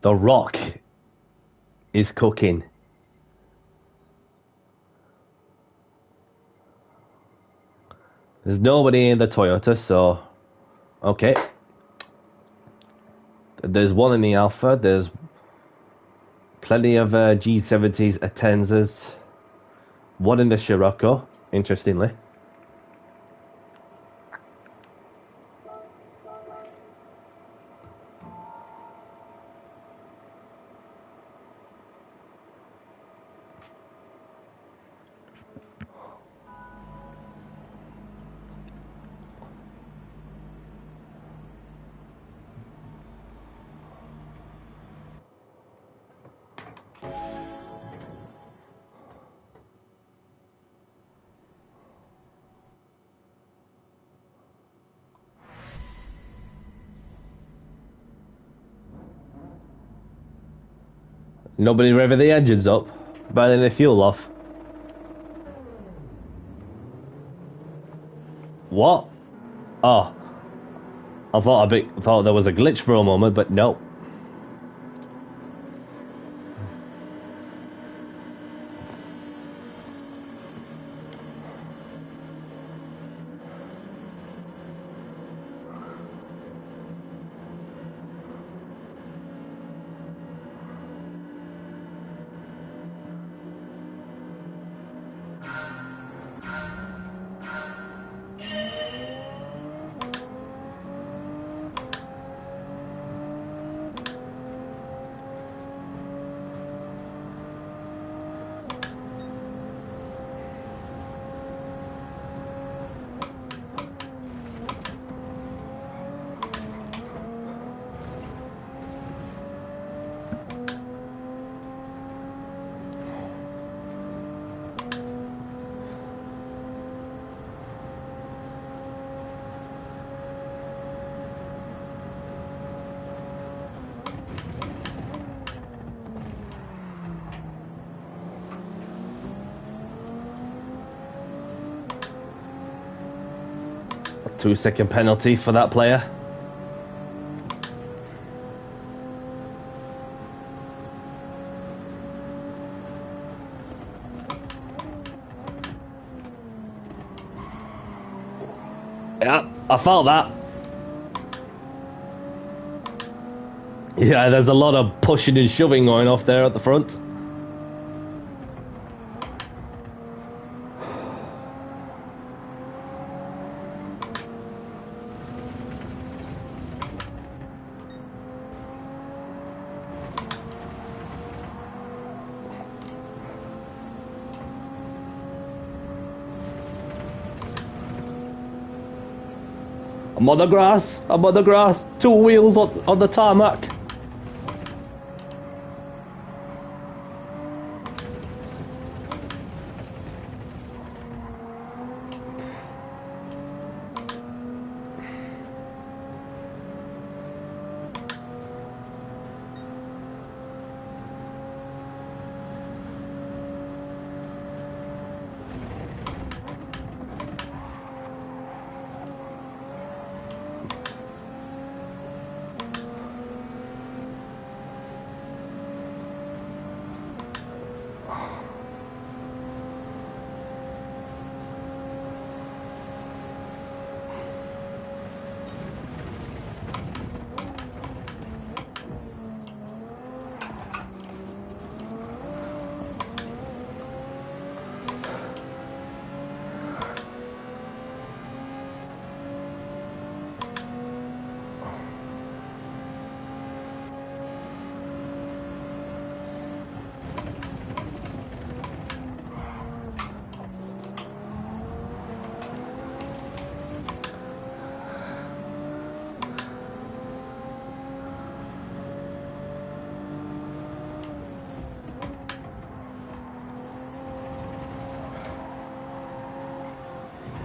The Rock is cooking. There's nobody in the Toyota, so okay. There's one in the Alpha. There's plenty of G70s, Atenzas. One in the Scirocco, interestingly. Nobody revving the engines up, burning the fuel off. What? Oh, I thought there was a glitch for a moment, but no. A 2-second penalty for that player. Yeah, I felt that. Yeah, there's a lot of pushing and shoving going off there at the front. I'm on the grass, 2 wheels on the tarmac.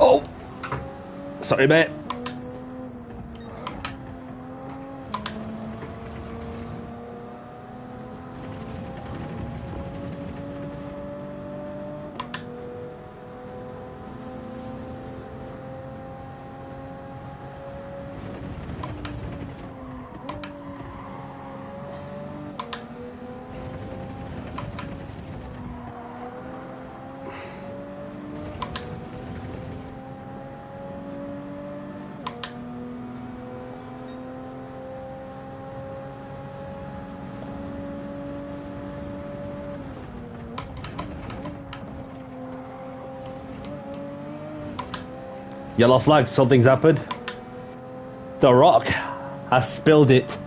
Oh, sorry, mate. Yellow flag, something's happened. The Rock has spilled it.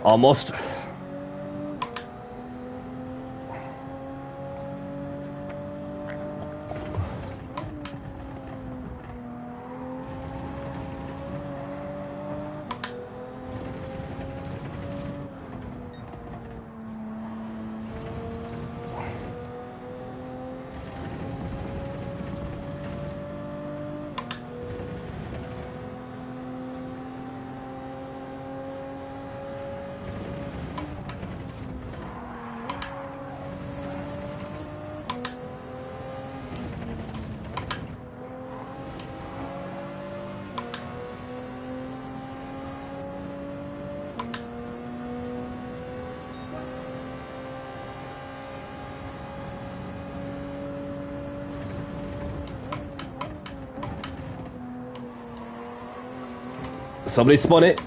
Almost. Somebody spun it.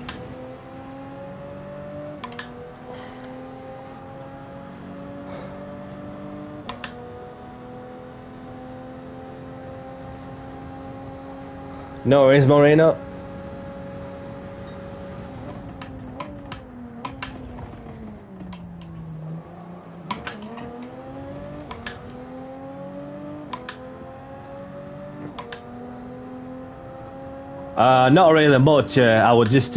No worries, Moreno. Not really much. I was just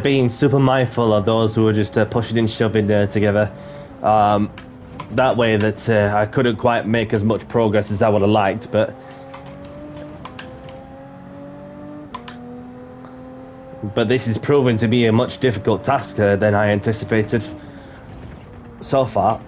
being super mindful of those who were just pushing and shoving together. That way that I couldn't quite make as much progress as I would have liked, but this is proving to be a much difficult task than I anticipated so far.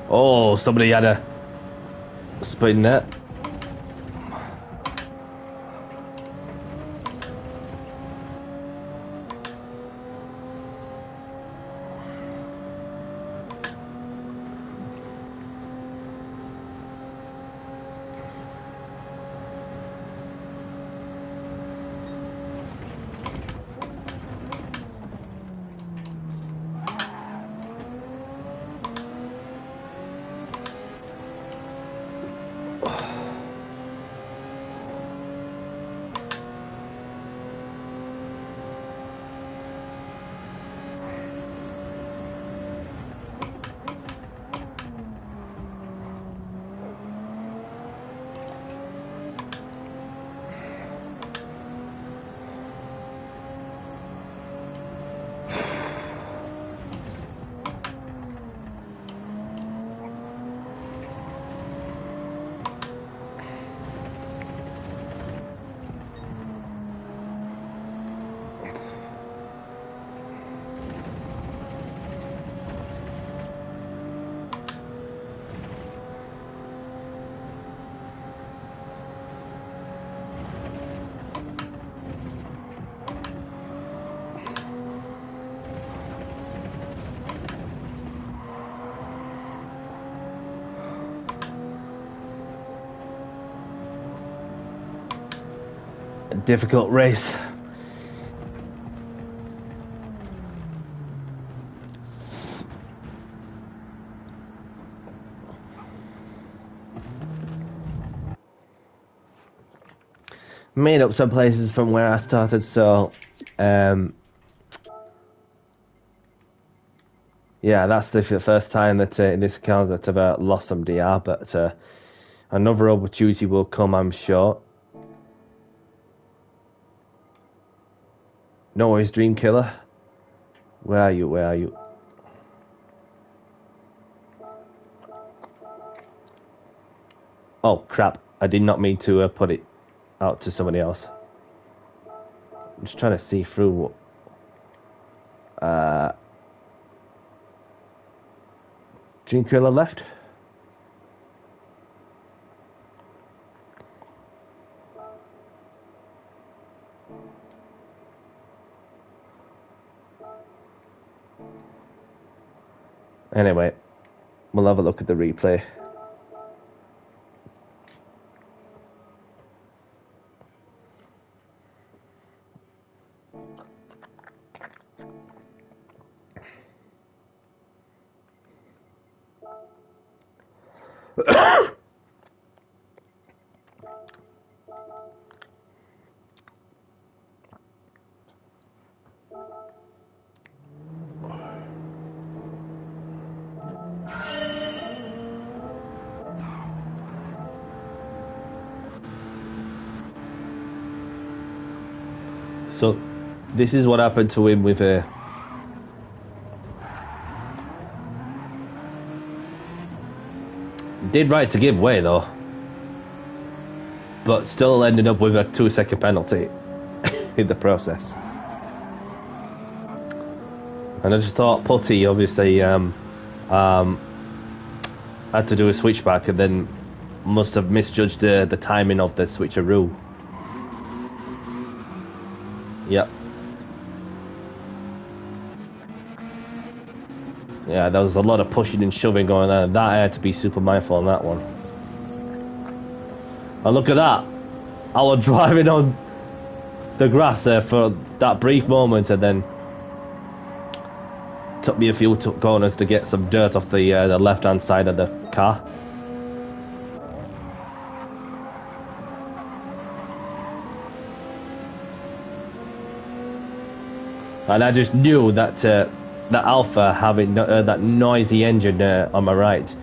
Oh, somebody had a spin net. Difficult race. Made up some places from where I started, so yeah, that's the first time that in this account that I've lost some DR, but another opportunity will come, I'm sure. No worries, Dream Killer. Where are you? Where are you? Oh, crap. I did not mean to put it out to somebody else. I'm just trying to see through what... Jinkrilla left. Anyway, we'll have a look at the replay. So, this is what happened to him with did right to give way though, but still ended up with a 2-second penalty in the process. And I just thought Putty obviously had to do a switchback and then must have misjudged the timing of the switcheroo. Yep. Yeah, there was a lot of pushing and shoving going on. That I had to be super mindful on that one. And look at that. I was driving on the grass there for that brief moment, and then took me a few corners to get some dirt off the left-hand side of the car. And I just knew that the Alpha having that noisy engine on my right,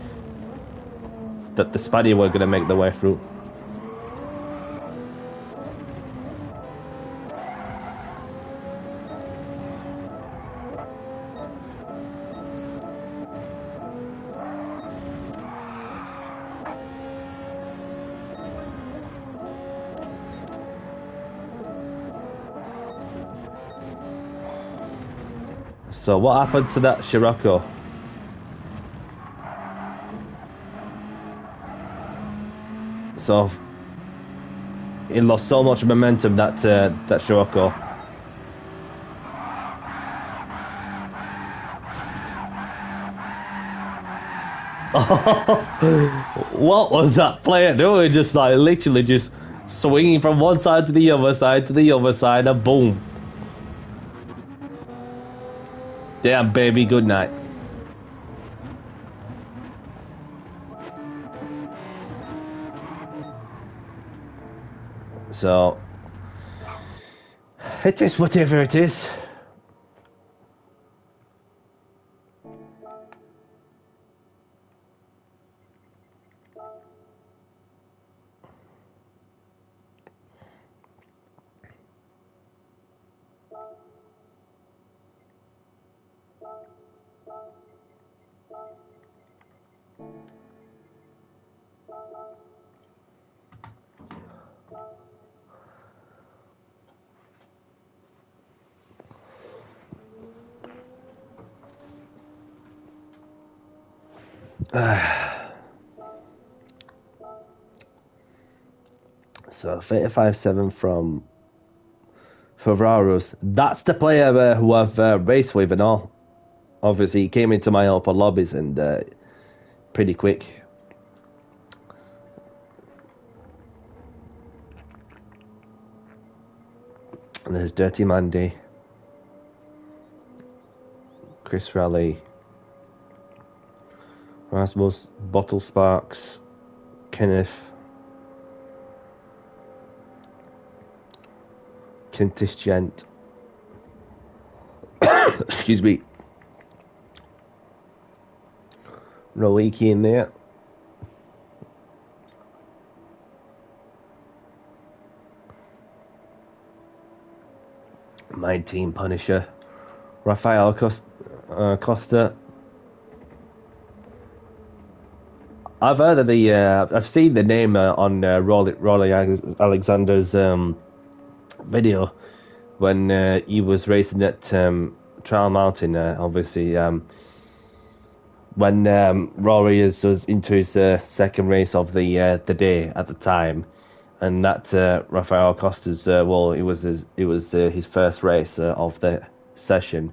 that the Spaniard were going to make their way through. So what happened to that Scirocco? So he lost so much momentum that Scirocco. What was that player doing? Just like literally just swinging from one side to the other side to the other side, and boom. Damn, baby, good night. So, it is whatever it is. So 35-7 from Ferraros. That's the player who I've raced with and all. Obviously, he came into my upper lobbies and pretty quick. And there's Dirty Mandy, Chris Raleigh, Rasmus, Bottle Sparks, Kenneth, Kintish Gent. Excuse me. Roliki in there. My team Punisher. Rafael Costa. I've heard of the. I've seen the name on Rolly Alexander's video when he was racing at Trial Mountain. Obviously, when Rory was into his second race of the day at the time, and that Rafael Costa's well, it was his first race of the session,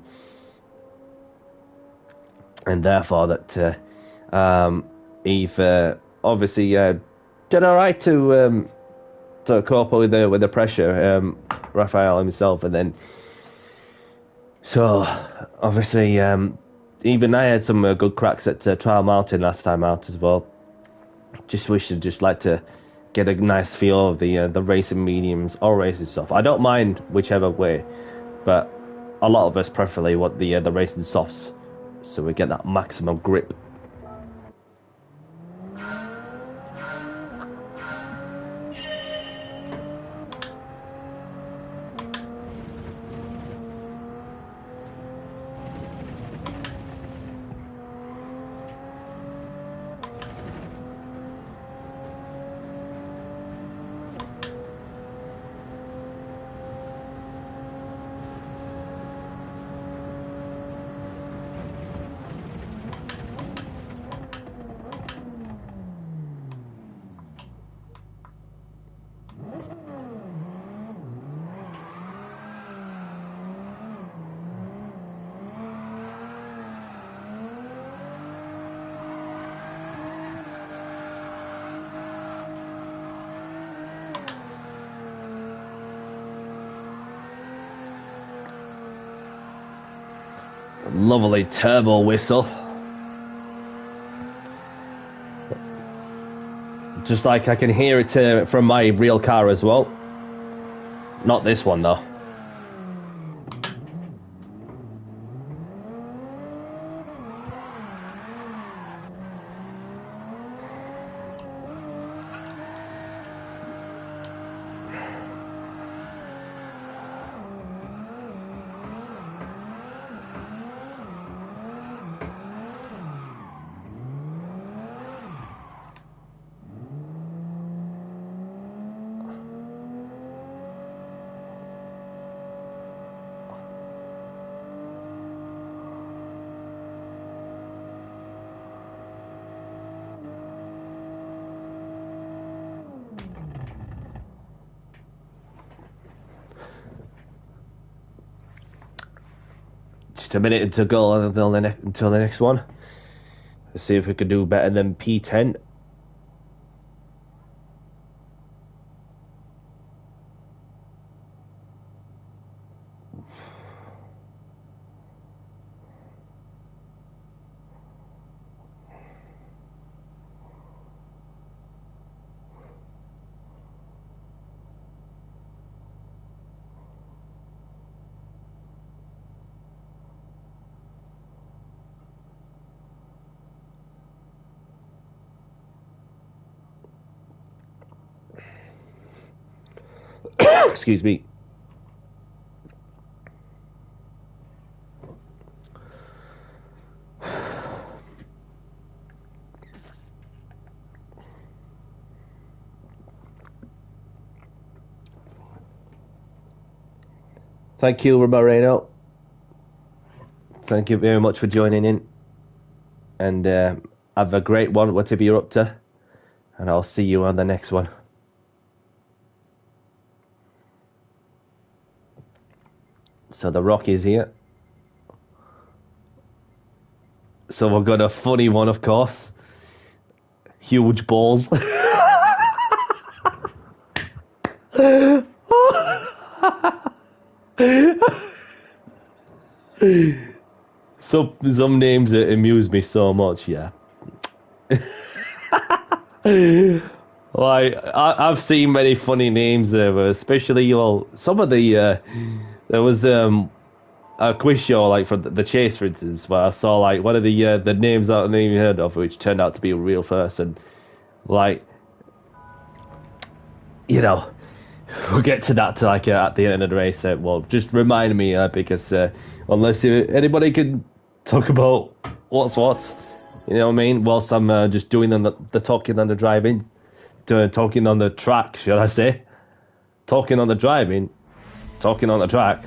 and therefore that Eve obviously did all right to cope with the pressure, Rafael himself, and then so obviously even I had some good cracks at Trial Mountain last time out as well. Just wish to like to get a nice feel of the racing mediums or racing soft. I don't mind whichever way, but a lot of us preferably want the racing softs, so we get that maximum grip. Lovely turbo whistle. Just like I can hear it from my real car as well. Not this one though. Just a minute to go until the next one. Let's see if we can do better than P10. Excuse me. Thank you, Moreno. Thank you very much for joining in. And have a great one, whatever you're up to. And I'll see you on the next one. So the Rock is here. So we've got a funny one, of course. Huge balls. Some names that amuse me so much, yeah. Like I've seen many funny names there, especially some of the there was a quiz show like for the Chase, for instance, where I saw like one of the names that I hadn't even heard of, which turned out to be a real person. Like, you know, we'll get to that at the end of the race. Well, just remind me because unless anybody can talk about what's what, you know what I mean? Whilst I'm just doing the talking and the driving, talking on the track, shall I say? Talking on the driving, talking on the track.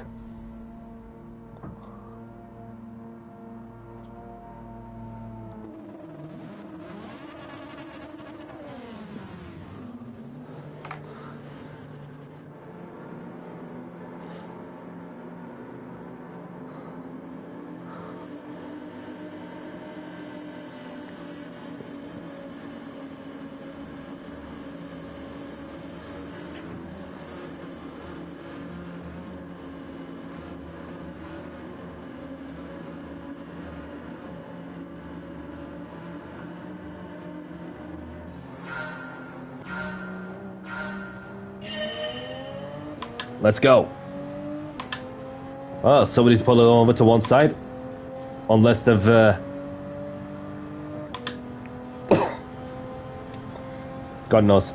Let's go. Oh, somebody's pulling over to one side. Unless they've... God knows.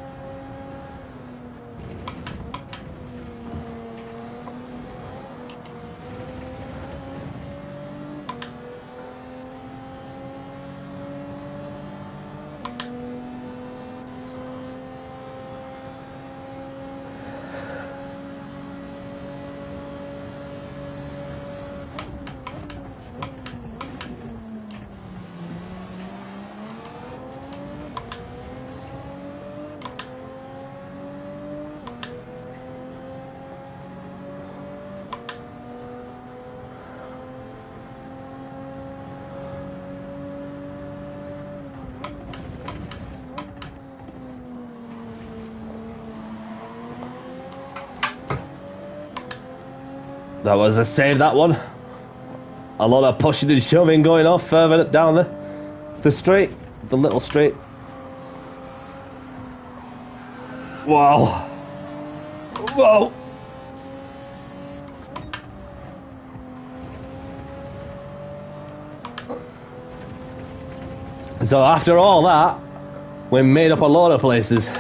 That was a save, that one. A lot of pushing and shoving going off further down the straight, the little straight. Wow. Whoa. So after all that, we made up a lot of places.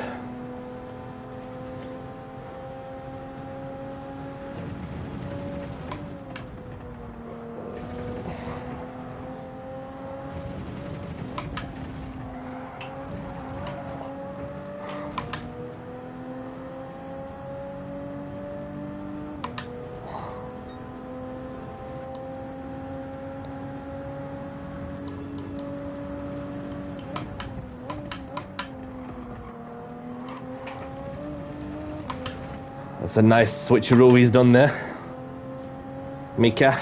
That's a nice switcheroo he's done there, Mika.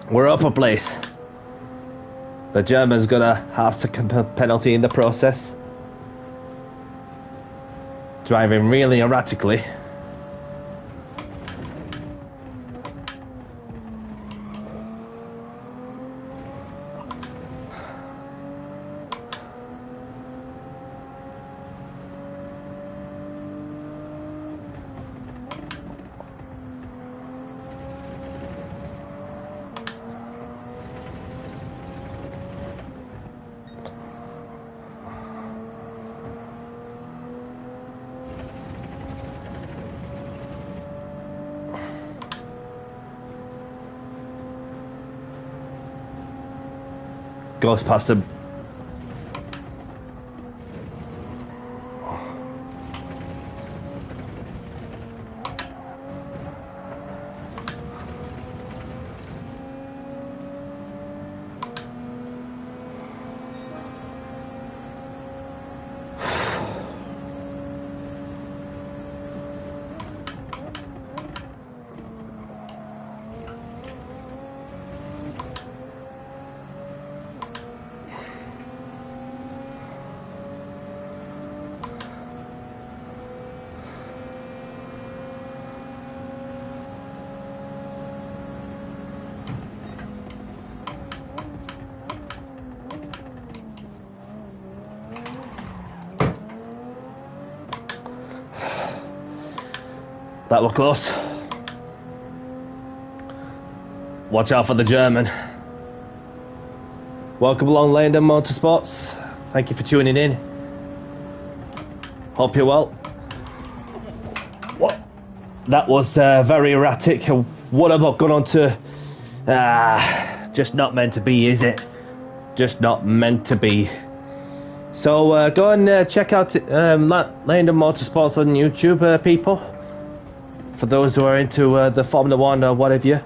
We're up a place. The German's gonna have second penalty in the process. Driving really erratically. Goes past him. That was close. Watch out for the German. Welcome along, Landon Motorsports. Thank you for tuning in. Hope you're well. What? That was very erratic. What have I gone on to? Just not meant to be, is it? Just not meant to be. So go and check out Landon Motorsports on YouTube, people. For those who are into the Formula One or what have you.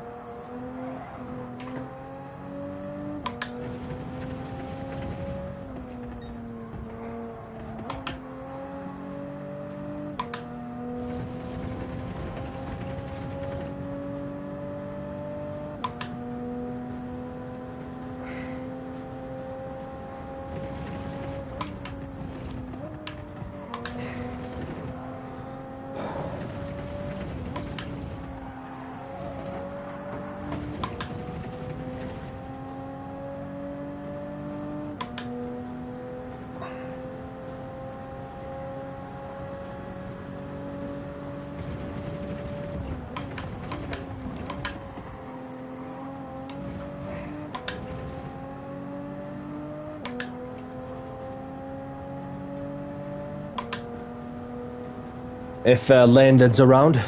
If Landon's around.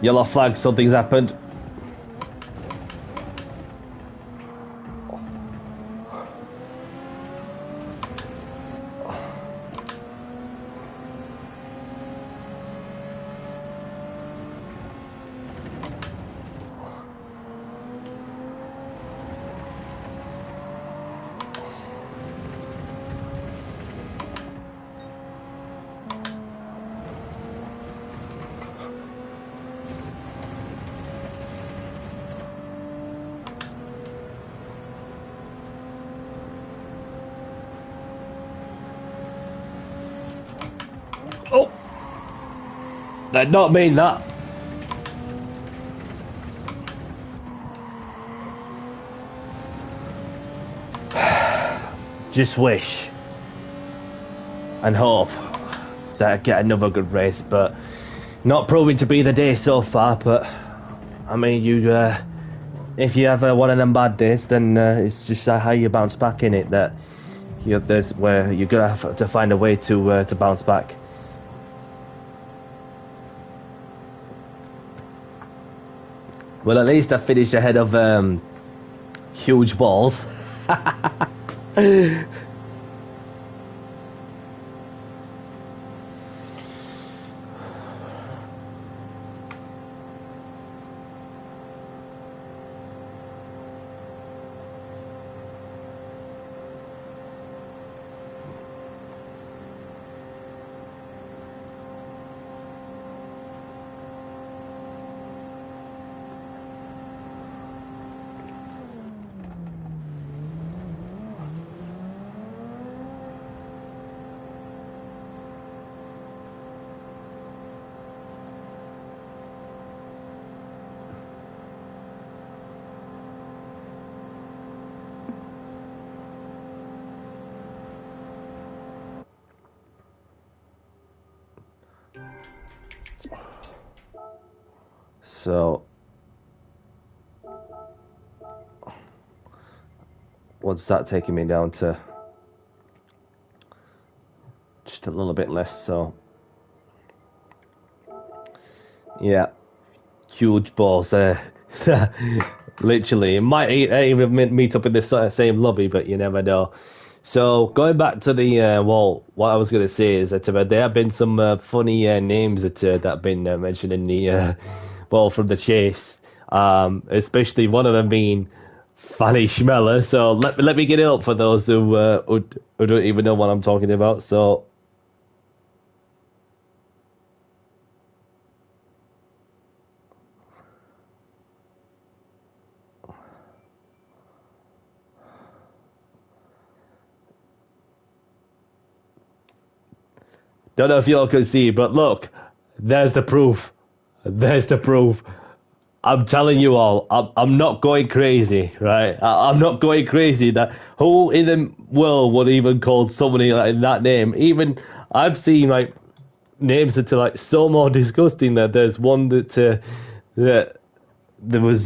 Yellow flag, something's happened. Oh! Did not mean that. Just wish and hope that I get another good race, but not proving to be the day so far. But I mean, if you have one of them bad days, then it's just how you bounce back in it. That there's where you're gonna have to find a way to bounce back. Well, at least I finished ahead of huge balls. So, what's that taking me down to? Just a little bit less, so. Yeah. Huge balls there. Literally. It might even meet up in the same lobby, but you never know. So, going back to the, what I was going to say is that there have been some funny names that have been mentioned in the, from the chase. Especially one of them being Fanny Schmeller. So, let me get it up for those who don't even know what I'm talking about. So, Don't know if y'all can see, but look, there's the proof. There's the proof. I'm telling you all, I'm not going crazy, right? I'm not going crazy. That who in the world would even call somebody like that name? Even I've seen like names that are like so more disgusting. That there's one that there was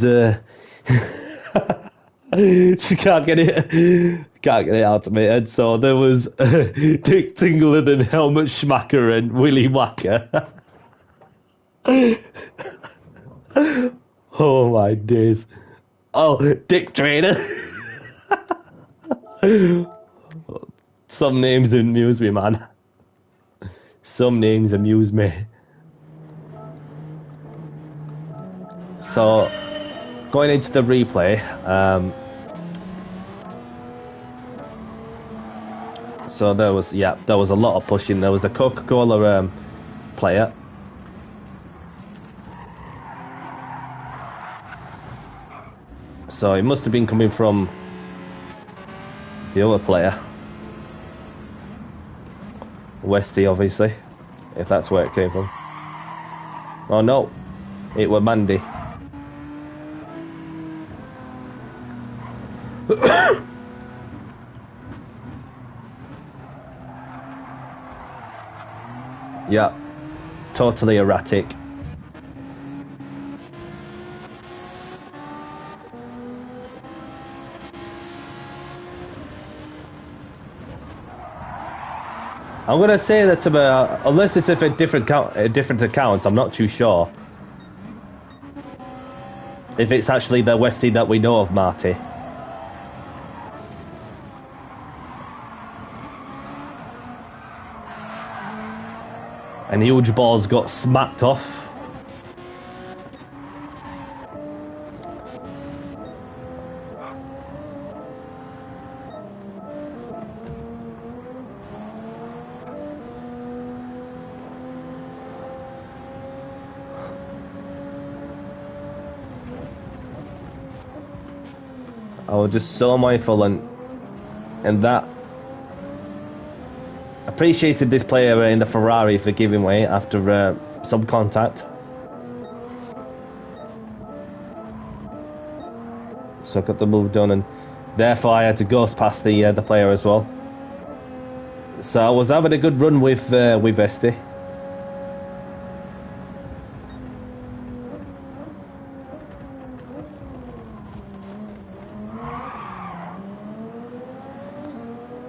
she can't get it out of my head. So there was Dick Tingler and Helmut Schmacker and Willy Wacker. Oh my days. Oh, Dick Trainer. Some names amuse me, man. Some names amuse me. So, going into the replay, so there was a lot of pushing. There was a Coca-Cola player. So it must have been coming from the other player. Westy, obviously, if that's where it came from. Oh no, it were Mandy. Yeah, totally erratic. I'm gonna say that unless it's a different account, I'm not too sure if it's actually the Westie that we know of, Marty. And huge balls got smacked off. I was just so mindful and that appreciated this player in the Ferrari for giving way after some contact. So I got the move done, and therefore I had to ghost past the player as well. So I was having a good run with Vesti.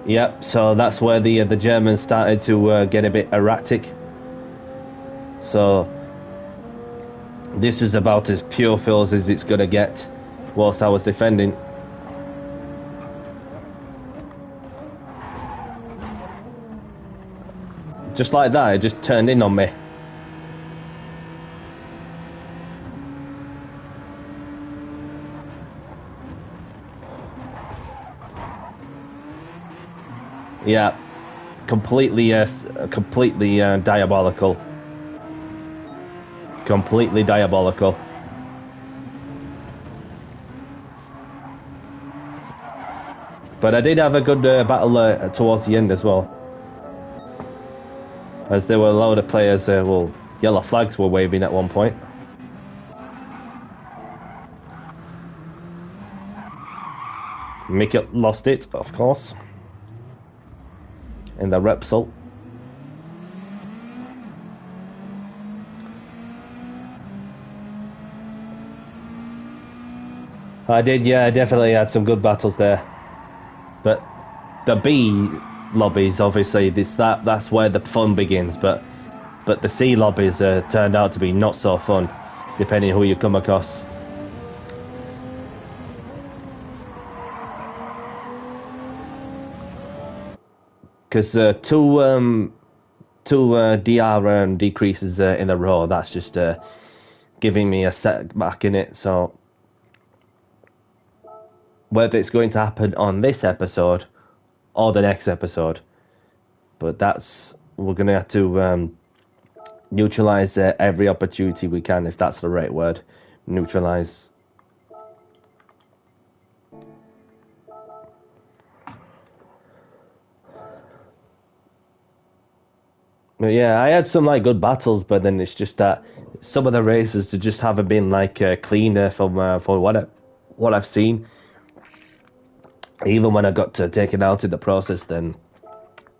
Yep, so that's where the Germans started to get a bit erratic. So this is about as pure fills as it's gonna get whilst I was defending. Just like that, it just turned in on me. Yeah, completely diabolical. Completely diabolical. But I did have a good battle towards the end as well. As there were a load of players, yellow flags were waving at one point. Mick lost it, of course, in the Repsol. I did, yeah, definitely had some good battles there. But the B lobbies, obviously, that's where the fun begins. But the C lobbies turned out to be not so fun, depending who you come across. Because two DR decreases in a row, that's just giving me a setback in it. So whether it's going to happen on this episode or the next episode, but we're going to have to neutralize every opportunity we can, if that's the right word. Neutralize. Yeah, I had some like good battles, but then it's just that some of the races just haven't been like cleaner from what I've seen. Even when I got to taken out in the process, then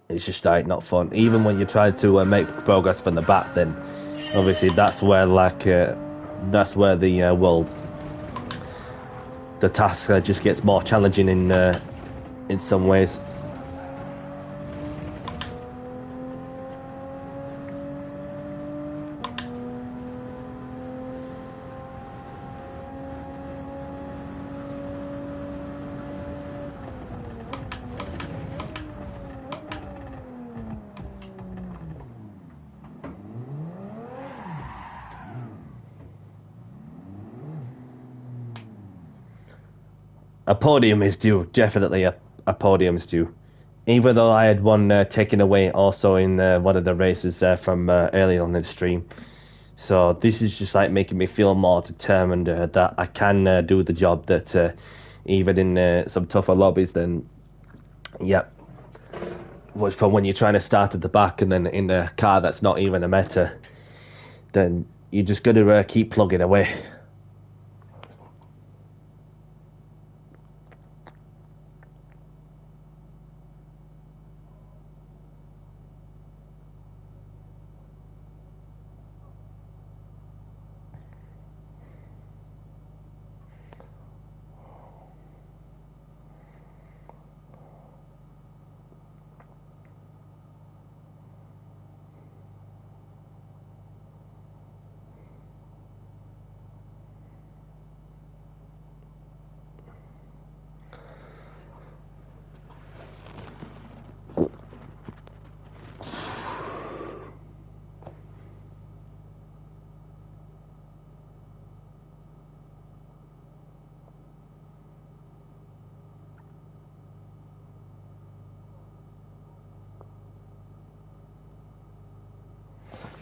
it's just like not fun. Even when you try to make progress from the back, then obviously that's where the task just gets more challenging in some ways. A podium is due, definitely a podium is due. Even though I had one taken away also in one of the races from earlier on in the stream. So this is just like making me feel more determined that I can do the job, that even in some tougher lobbies, then yeah, from when you're trying to start at the back and then in a car that's not even a meta, then you just got to keep plugging away.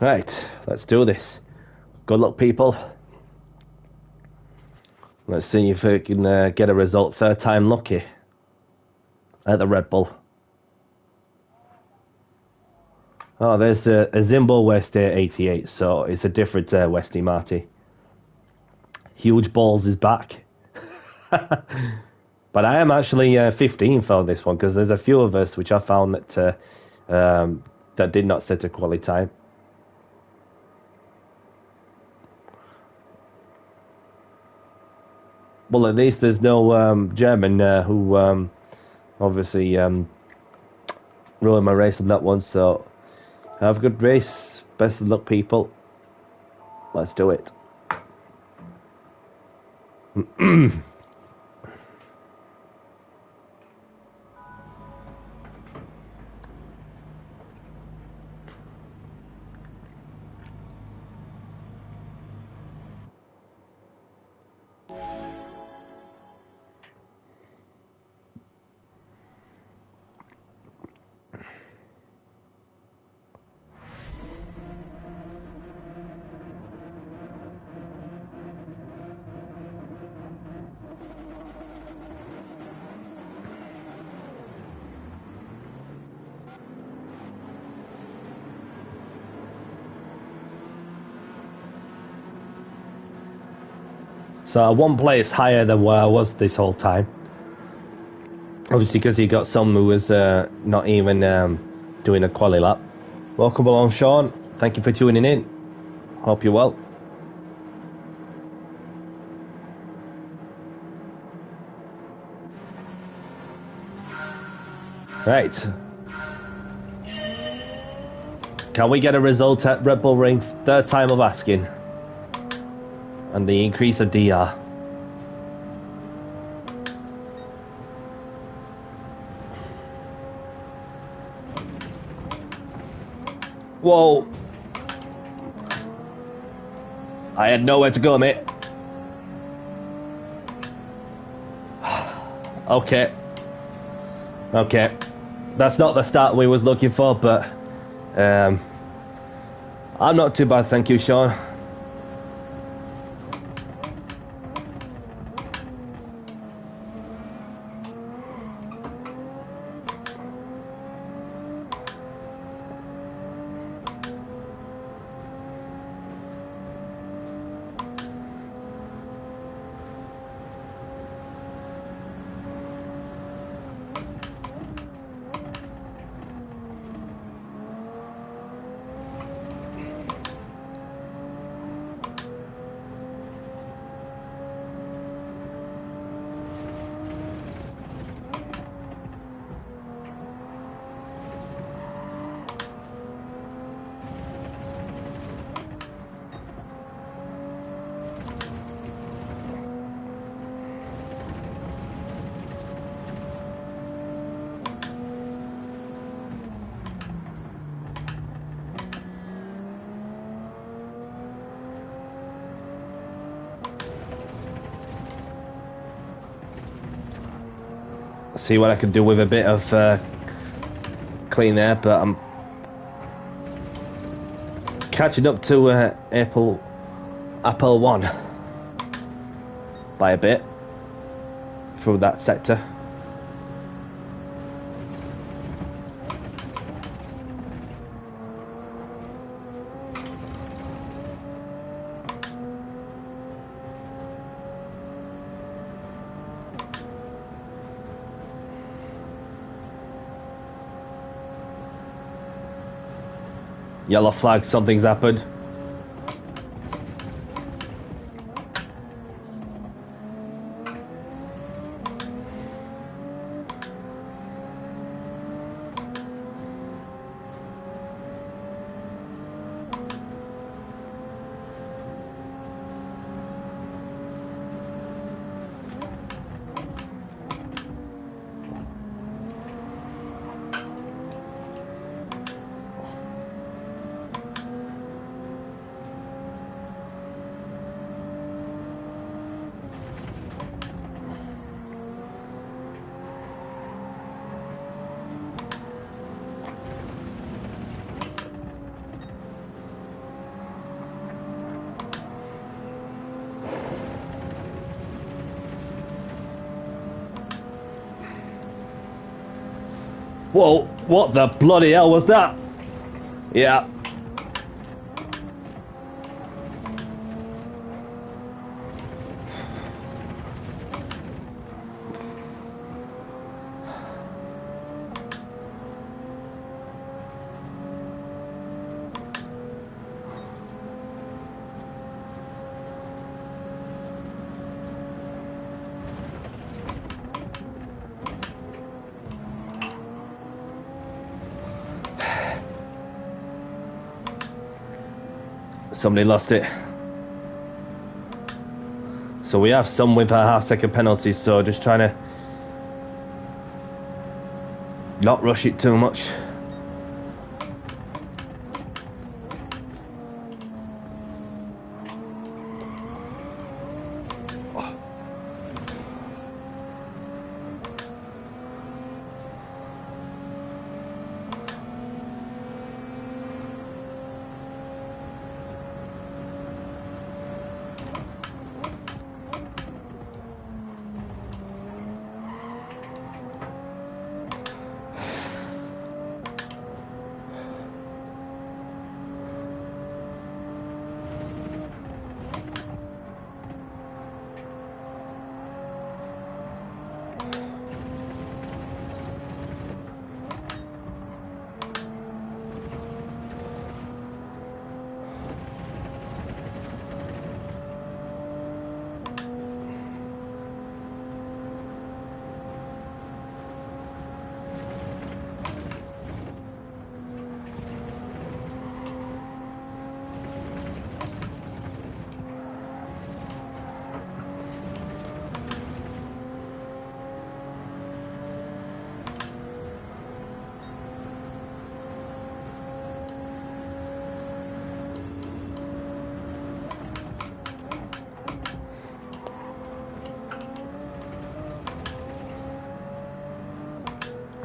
Right, let's do this. Good luck, people. Let's see if we can get a result. Third time lucky at the Red Bull. Oh, there's a Zimbo West 88, so it's a different Westy Marty. Huge Balls is back. But I am actually 15 for this one, because there's a few of us which I found that did not set a quality time. Well, at least there's no German who obviously ruined my race on that one, so have a good race. Best of luck, people. Let's do it. So one place higher than where I was this whole time. Obviously, because he got some who was not even doing a quali lap. Welcome along, Sean. Thank you for tuning in. Hope you're well. Right. Can we get a result at Red Bull Ring? Third time of asking. And the increase of DR. Whoa. I had nowhere to go, mate. Okay. Okay. That's not the start we was looking for, but I'm not too bad, thank you, Sean. see what I can do with a bit of clean air, but I'm catching up to Apple 1 by a bit through that sector. Yellow flag, something's happened. Whoa, what the bloody hell was that? Yeah. Somebody lost it. So we have some with our half-second penalties, so just trying to not rush it too much.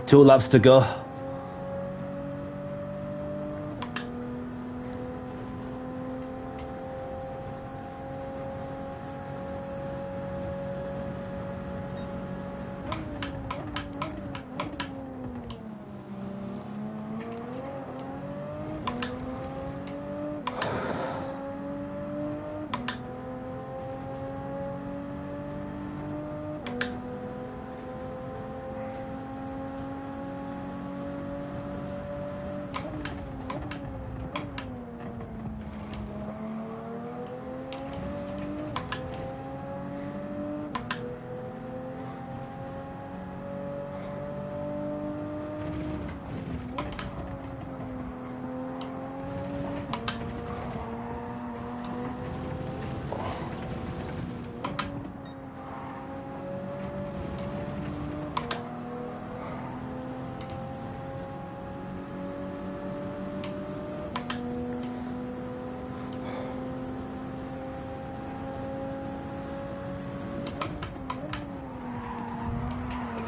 Two laps to go.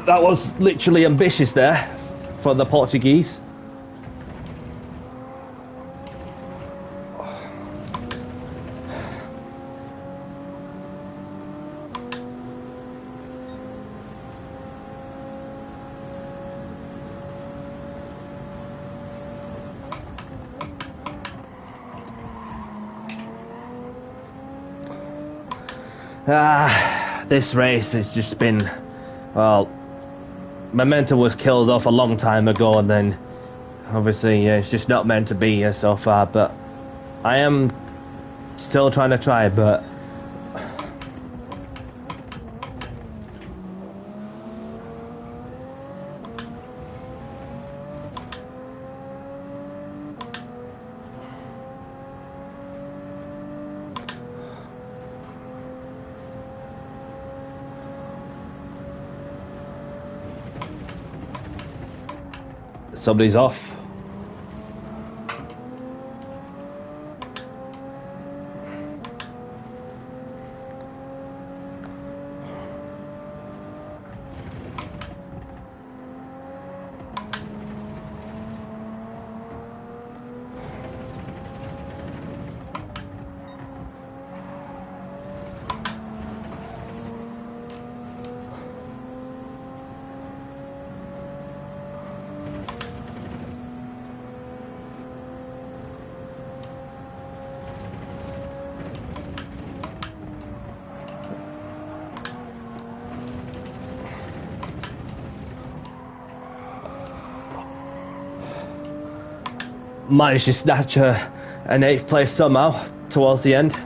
That was literally ambitious there for the Portuguese. This race has just been, well, momentum was killed off a long time ago, and then obviously it's just not meant to be here so far, but I am still trying to try, but somebody's off. Managed to snatch an 8th place somehow towards the end.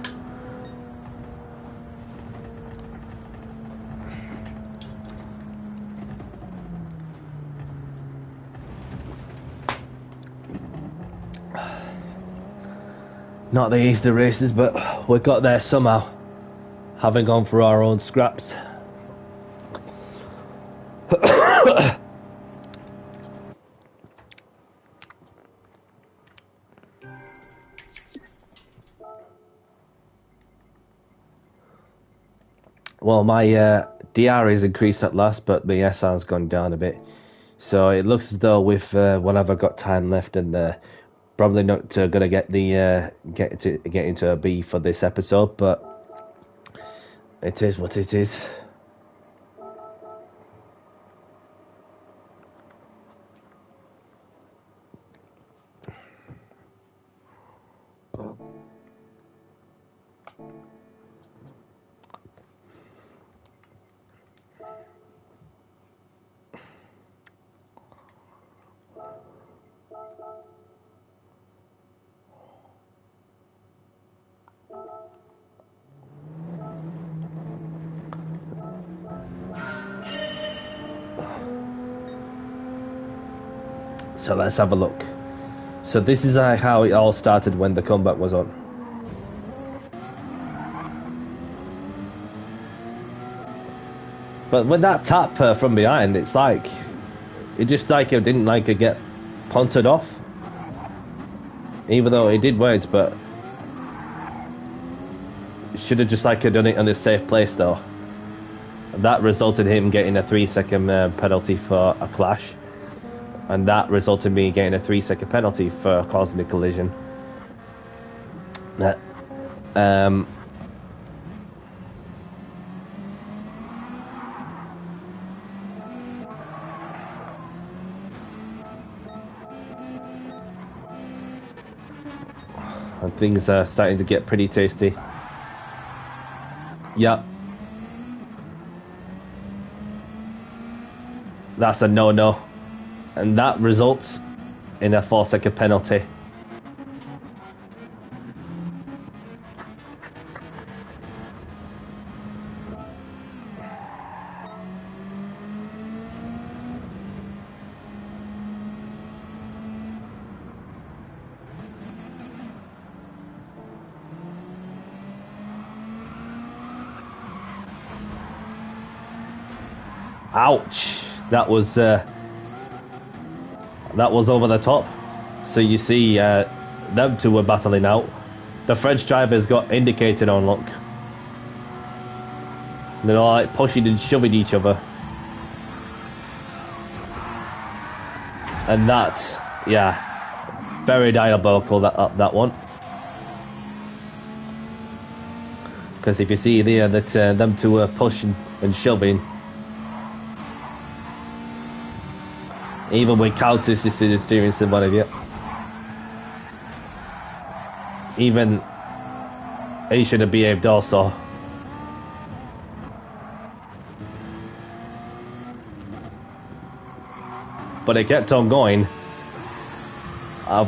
Not the easiest of races, but we got there somehow, having gone for our own scraps. Well, my DR is increased at last, but the SR's gone down a bit. So it looks as though with whatever got time left, and probably not gonna get the get into a B for this episode, but it is what it is. So let's have a look. So this is how it all started when the comeback was on. But with that tap from behind, it's like it just like it didn't like it get punted off, even though it did work. But should have just like done it in a safe place though. That resulted in him getting a 3-second penalty for a clash. And that resulted in me getting a 3-second penalty for causing a collision. And things are starting to get pretty tasty. Yep. That's a no-no. And that results in a 4-second penalty. Ouch! That was over the top. So you see them two were battling out. The French drivers got indicated on look. They're all like pushing and shoving each other. And that, yeah, very diabolical, that one. Because if you see there that them two are pushing and shoving, even with counters, you see the steering in one of you. Even he should have behaved also. But it kept on going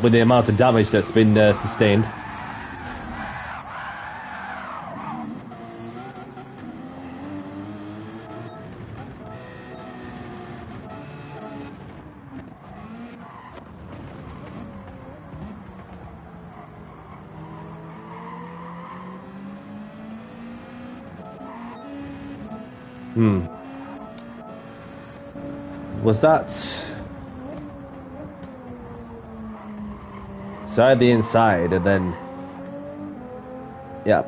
with the amount of damage that's been sustained. Was that side the inside and then yeah,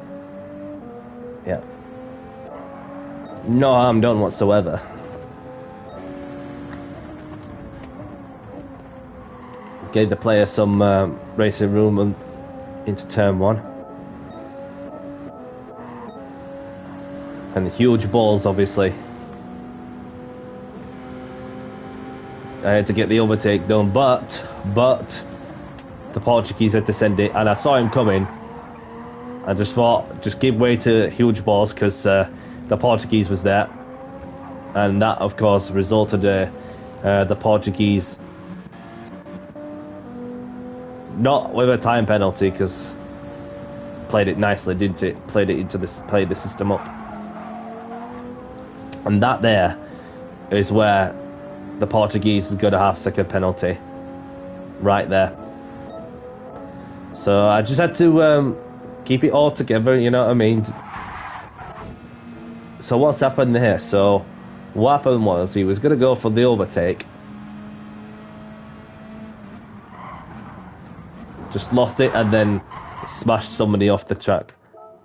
no harm done whatsoever. Gave the player some racing room into turn one, and the huge balls obviously. I had to get the overtake done, but the Portuguese had to send it, and I saw him coming. I just thought, just give way to huge balls because the Portuguese was there, and that of course resulted the Portuguese not with a time penalty because played it nicely, didn't it? Played the system up, and that there is where the Portuguese is going to have second penalty, right there. So I just had to keep it all together, you know what I mean? So what's happened here? So what happened was he was going to go for the overtake. Just lost it and then smashed somebody off the track.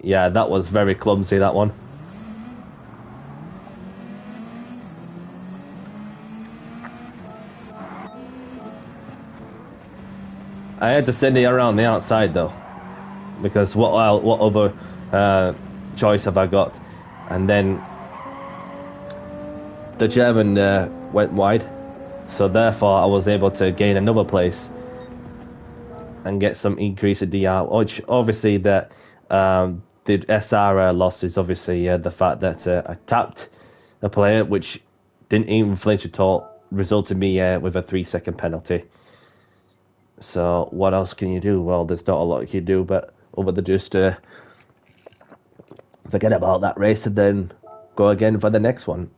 Yeah, that was very clumsy, that one. I had to send it around the outside though, because what other choice have I got? And then the German went wide, so therefore I was able to gain another place and get some increase in DR, which obviously the SR loss is obviously the fact that I tapped the player, which didn't even flinch at all, resulted me with a 3-second penalty. So what else can you do? Well, there's not a lot you can do, but other than just forget about that race and then go again for the next one.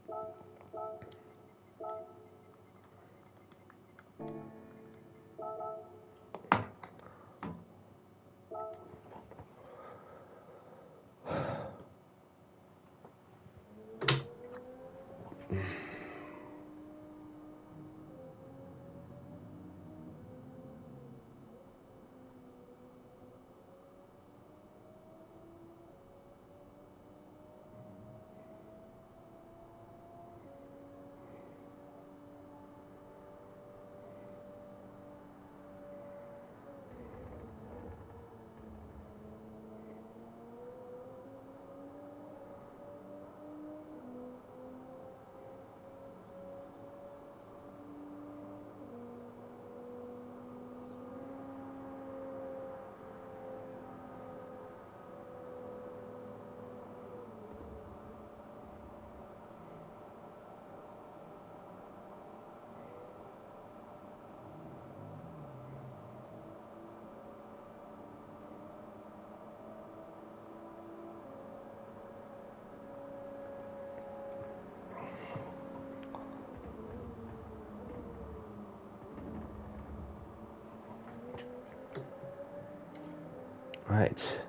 Right.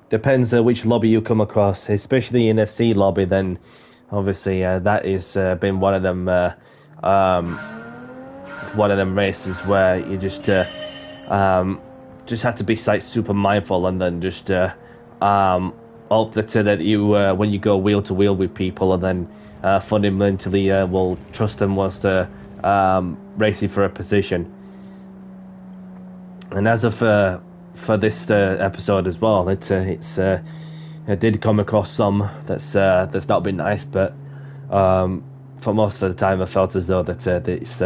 Depends which lobby you come across, especially in a C lobby. Then, obviously, that is been one of them races where you just just had to be like super mindful, and then just hope that you when you go wheel to wheel with people, and then fundamentally will trust them whilst racing for a position. And as of for this episode as well, I did come across some that's not been nice, but for most of the time I felt as though that it's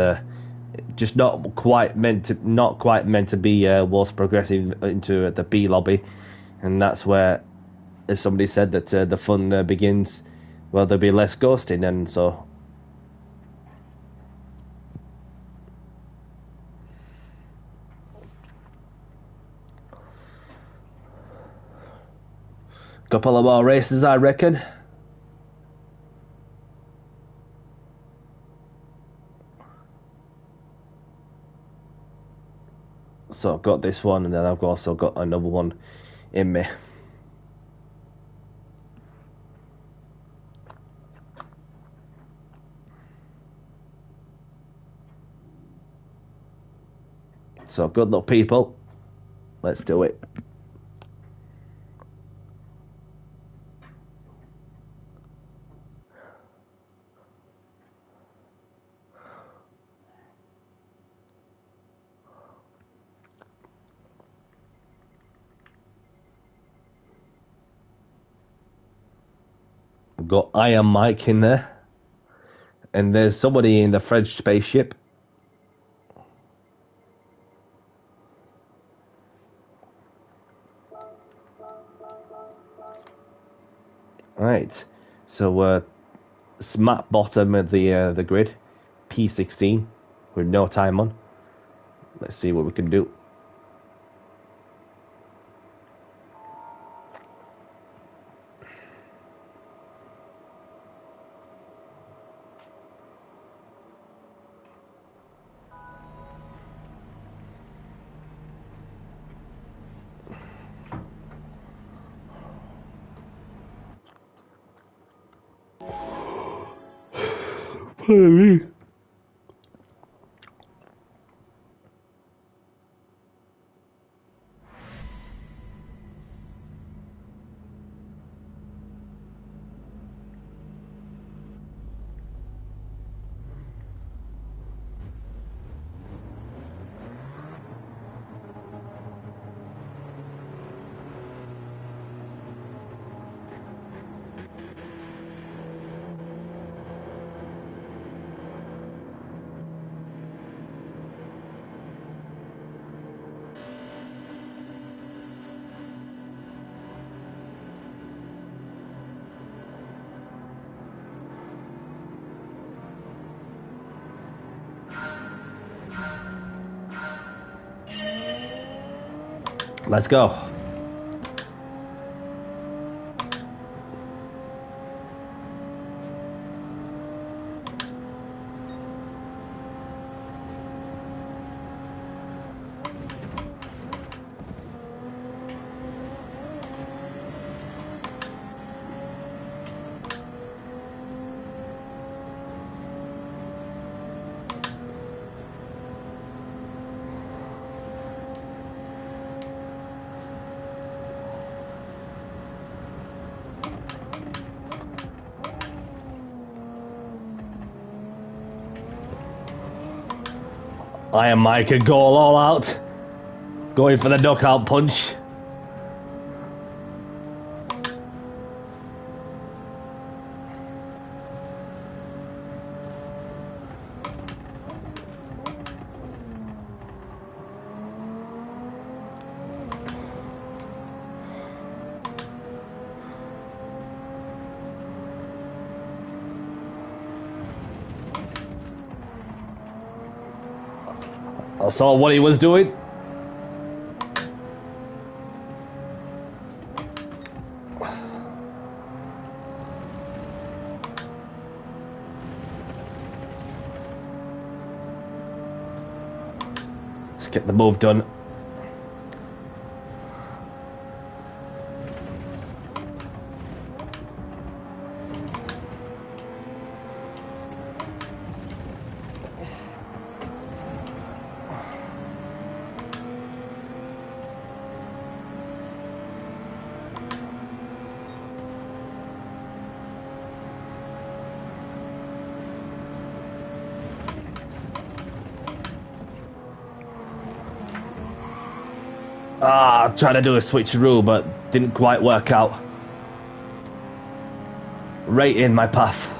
just not quite meant to be whilst progressing into the B lobby, and that's where, as somebody said, that the fun begins. Well, there'll be less ghosting, and so. Couple of more races, I reckon. So I've got this one, and then I've also got another one in me. So good luck, people. Let's do it. We've got Iron Mike in there. And there's somebody in the French spaceship. Right. So smack bottom of the grid. P16 with no time on. Let's see what we can do. Pardon me. Let's go. Iron Mike could go all out. Going for the knockout punch. I saw what he was doing. Let's get the move done. Ah, trying to do a switcheroo, but didn't quite work out. Right in my path.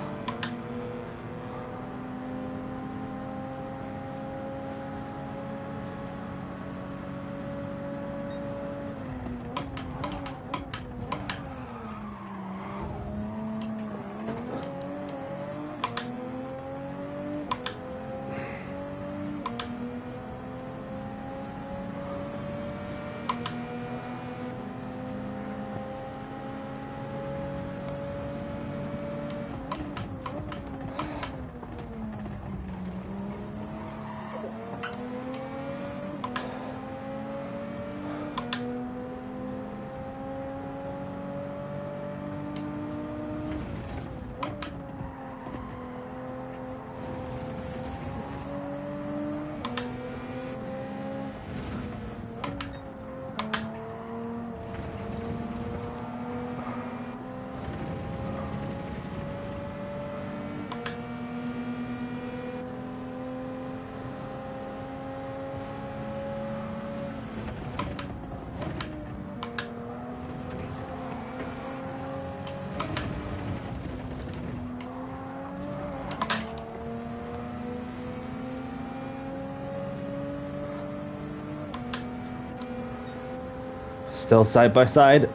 Still side by side.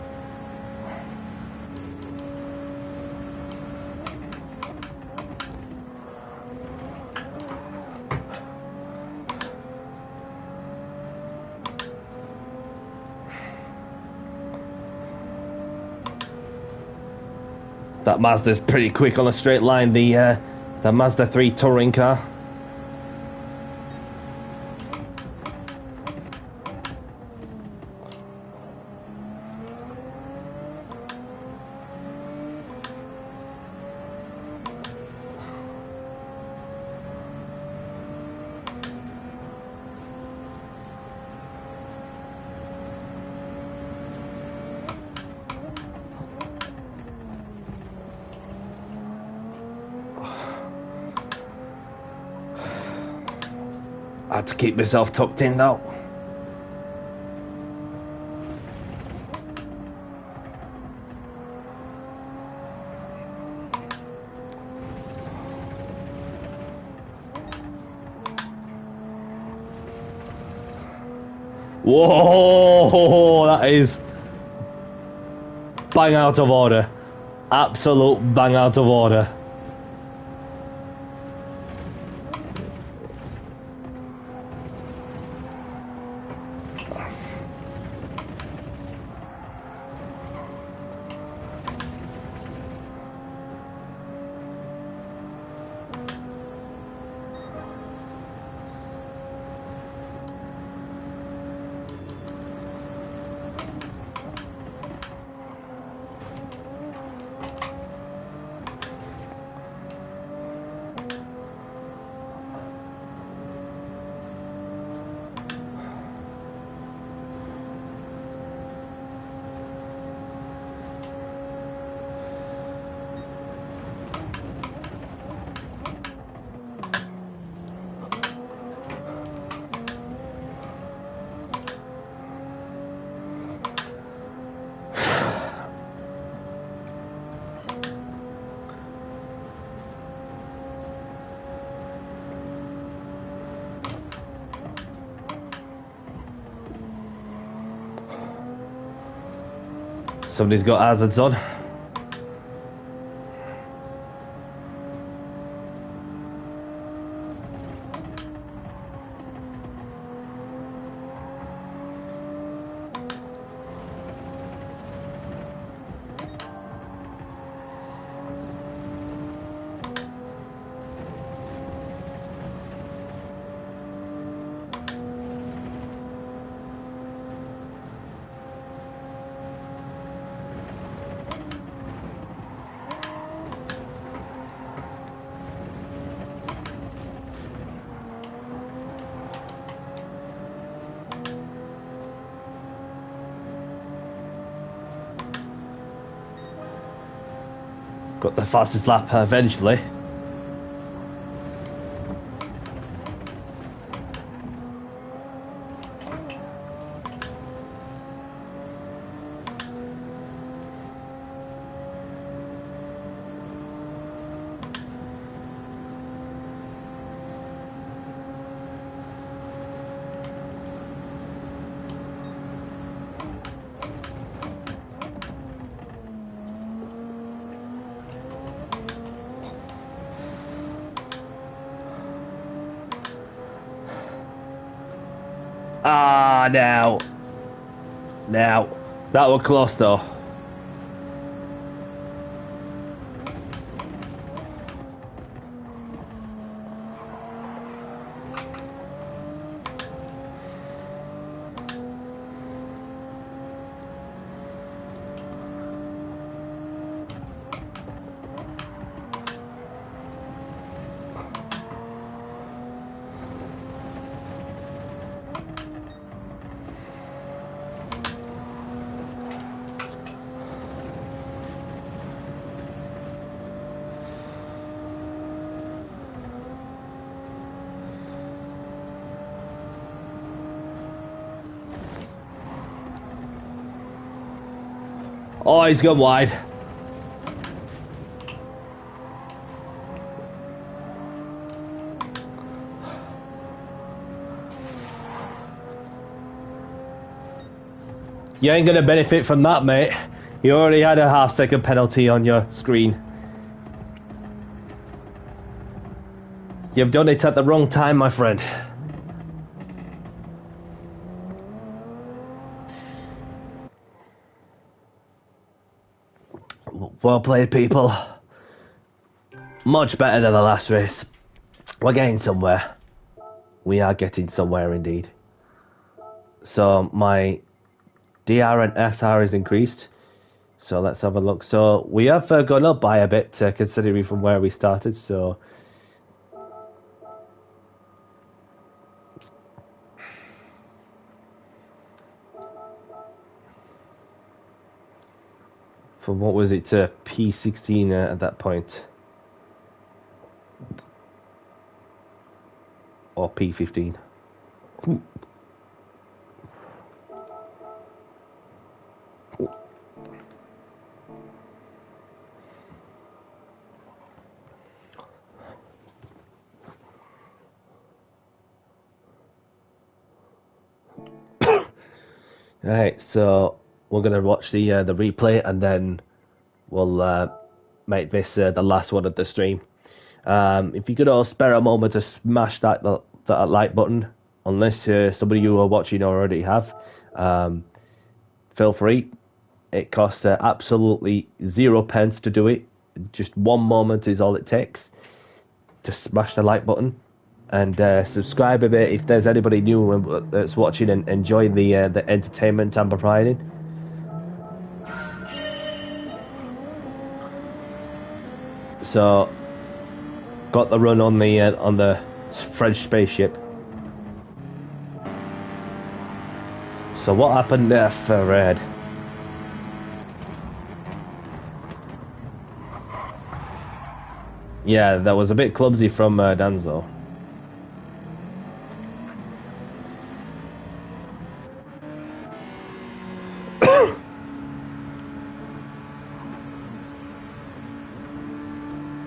That Mazda's pretty quick on a straight line, the Mazda 3 touring car. I had to keep myself tucked in though. Whoa, that is bang out of order. Absolute bang out of order. Somebody's got hazards on. Got the fastest lap eventually. Ah, now. Now. That was close though. Oh, he's gone wide. You ain't gonna benefit from that, mate. You already had a half-second penalty on your screen. You've done it at the wrong time, my friend. Well played, people. Much better than the last race. We're getting somewhere. We are getting somewhere indeed. So my DR and SR is increased. So let's have a look. So we have gone up by a bit considering from where we started. So from what was it to P16 at that point? Or P15? Alright, so we're gonna watch the replay and then we'll make this the last one of the stream. If you could all spare a moment to smash that like button, unless somebody you are watching already have, feel free. It costs absolutely 0 pence to do it. Just 1 moment is all it takes to smash the like button. And subscribe a bit if there's anybody new that's watching and enjoying the entertainment I'm providing. So, got the run on the French spaceship. So what happened there for Red? Yeah, that was a bit clumsy from Danzo.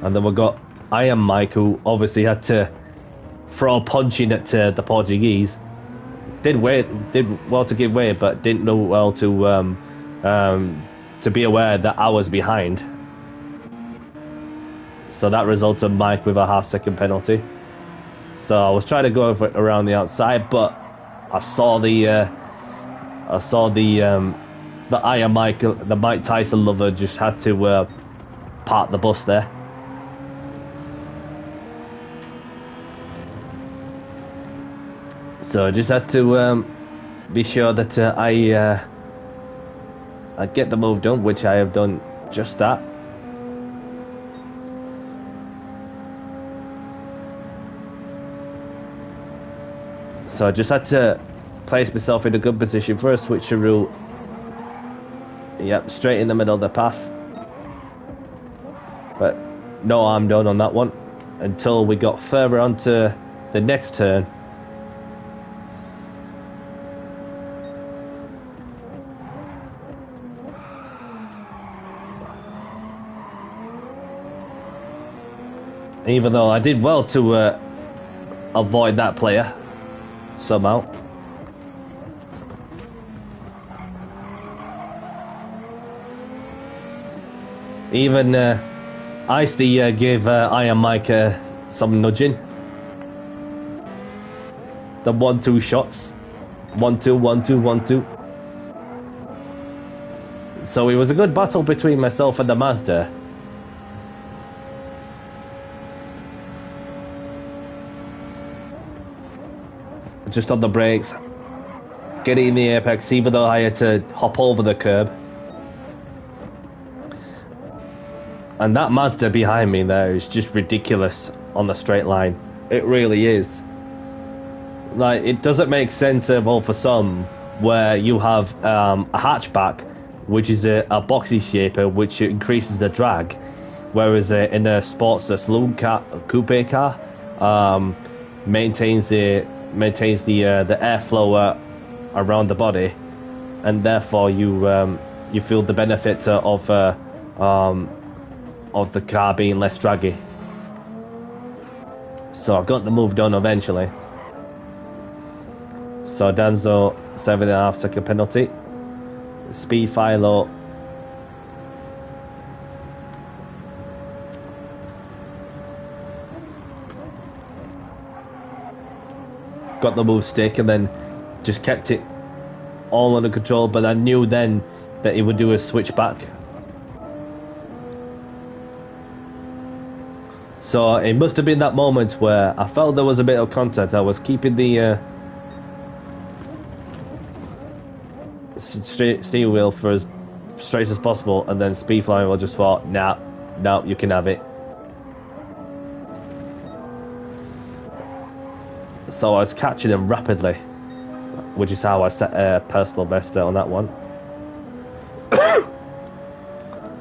And then we got Iron Mike, who obviously had to throw a punch in at the Portuguese. Did well to give way, but didn't know well to be aware that I was behind. So that resulted in Mike with a half-second penalty. So I was trying to go around the outside, but I saw the Iron Mike, the Mike Tyson lover, just had to park the bus there. So I just had to be sure that I get the move done, which I have done just that. So I just had to place myself in a good position for a switcheroo. Yep, straight in the middle of the path. But no harm done on that one until we got further onto the next turn. Even though I did well to avoid that player somehow. Even Ice-D gave Iron Mike some nudging. The 1-2 shots 1-2, 1-2, 1-2. So it was a good battle between myself and the Mazda. Just on the brakes, getting in the apex, even though I had to hop over the curb. And that Mazda behind me there is just ridiculous on the straight line. It really is. Like, it doesn't make sense, well, for some, where you have a hatchback, which is a boxy shape, which increases the drag, whereas in a sports saloon car, coupe car, maintains the airflow around the body, and therefore you feel the benefit of the car being less draggy. So I got the move done eventually. So Danzo 7.5 second penalty. Speed Philo. Got the move stick and then just kept it all under control, but I knew then that he would do a switch back. So it must have been that moment where I felt there was a bit of contact. I was keeping the steering wheel for as straight as possible, and then Speedfly will just thought, nah, you can have it. So I was catching him rapidly, which is how I set a personal best on that one.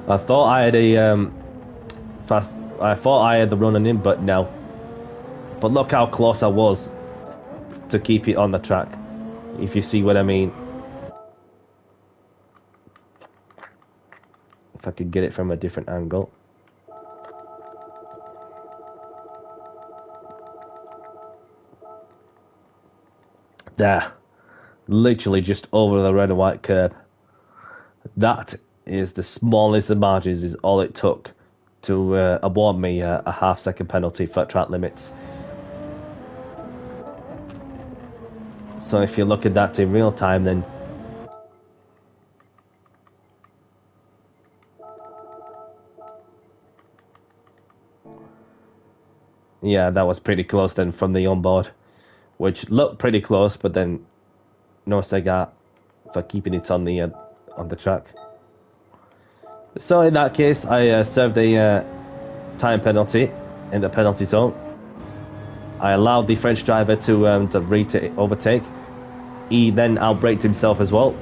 I thought I had the run on him, but no. But look how close I was to keep it on the track, if you see what I mean. If I could get it from a different angle. There. Literally just over the red and white curb. That is the smallest of margins, is all it took to award me a half-second penalty for track limits. So if you look at that in real time, then yeah, that was pretty close then from the onboard, which looked pretty close, but then no cigar for keeping it on the track. So in that case, I served a time penalty in the penalty zone. I allowed the French driver to overtake. He then outbraked himself as well,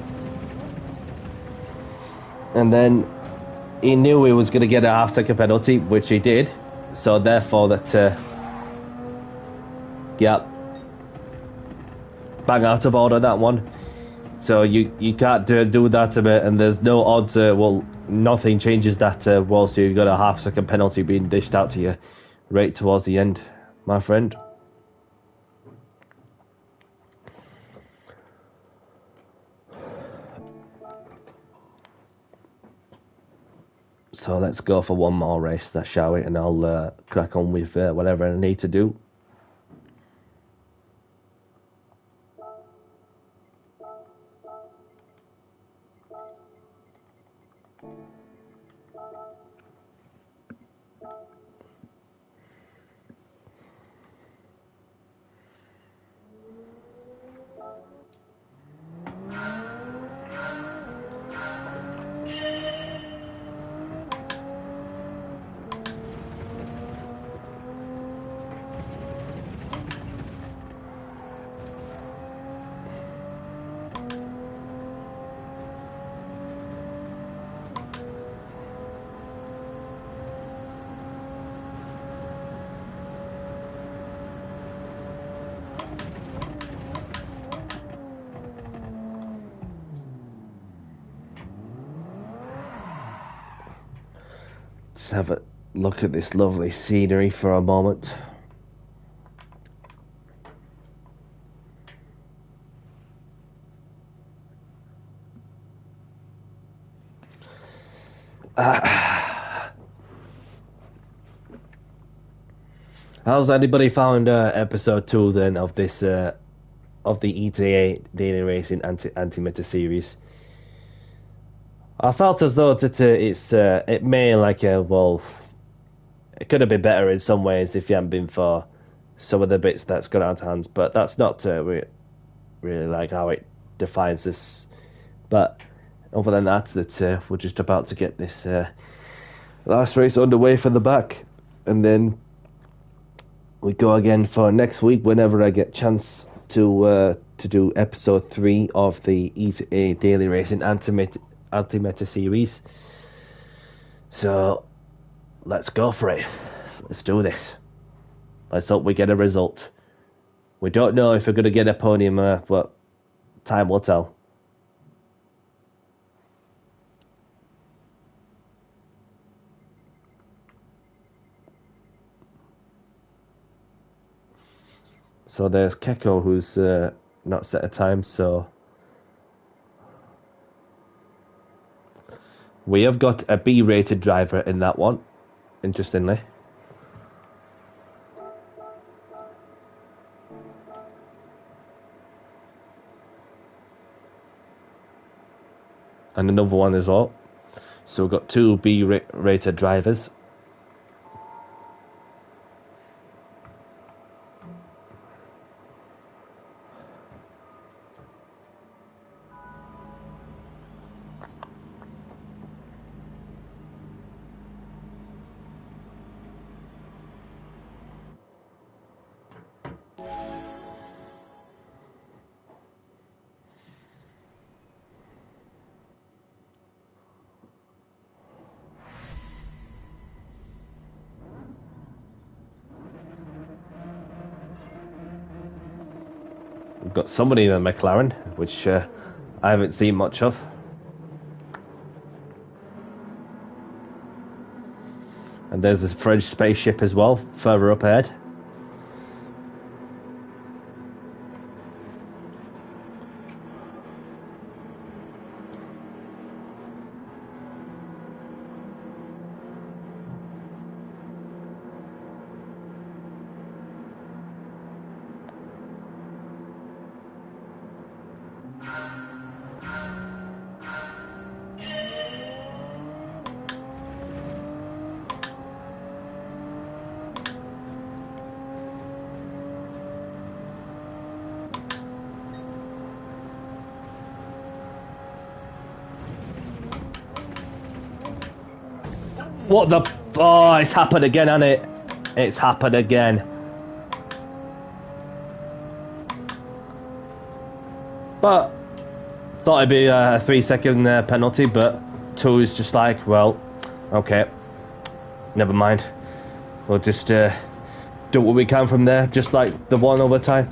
and then he knew he was going to get a half-second penalty, which he did. So therefore, that yeah, bang out of order that one. So you can't do that a bit, and there's no odds. Well, nothing changes that. Well, so you've got a half-second penalty being dished out to you right towards the end, my friend. So let's go for one more race, shall we? And I'll crack on with whatever I need to do. Just have a look at this lovely scenery for a moment. How's anybody found episode 2 then of this of the ETA Daily Racing Antimatter series. I felt as though it may it could have been better in some ways if it hadn't been for some of the bits that's gone out of hands, but that's not really like how it defines this. But other than that, we're just about to get this last race underway for the back, and then we go again for next week whenever I get chance to do episode 3 of the ETA Daily Racing Altimeter series. So let's go for it. Let's do this. Let's hope we get a result. We don't know if we're going to get a podium, but time will tell. So there's Keko, who's not set a time, so we have got a B-rated driver in that one, interestingly. And another one as well. So we've got 2 B-rated drivers. We've got somebody in a McLaren, which I haven't seen much of. And there's this French spaceship as well, further up ahead. What the... Oh, it's happened again, hasn't it? It's happened again. But thought it'd be a 3-second penalty, but 2 is just like, well, okay, never mind. We'll just do what we can from there, just like the 1 overtime.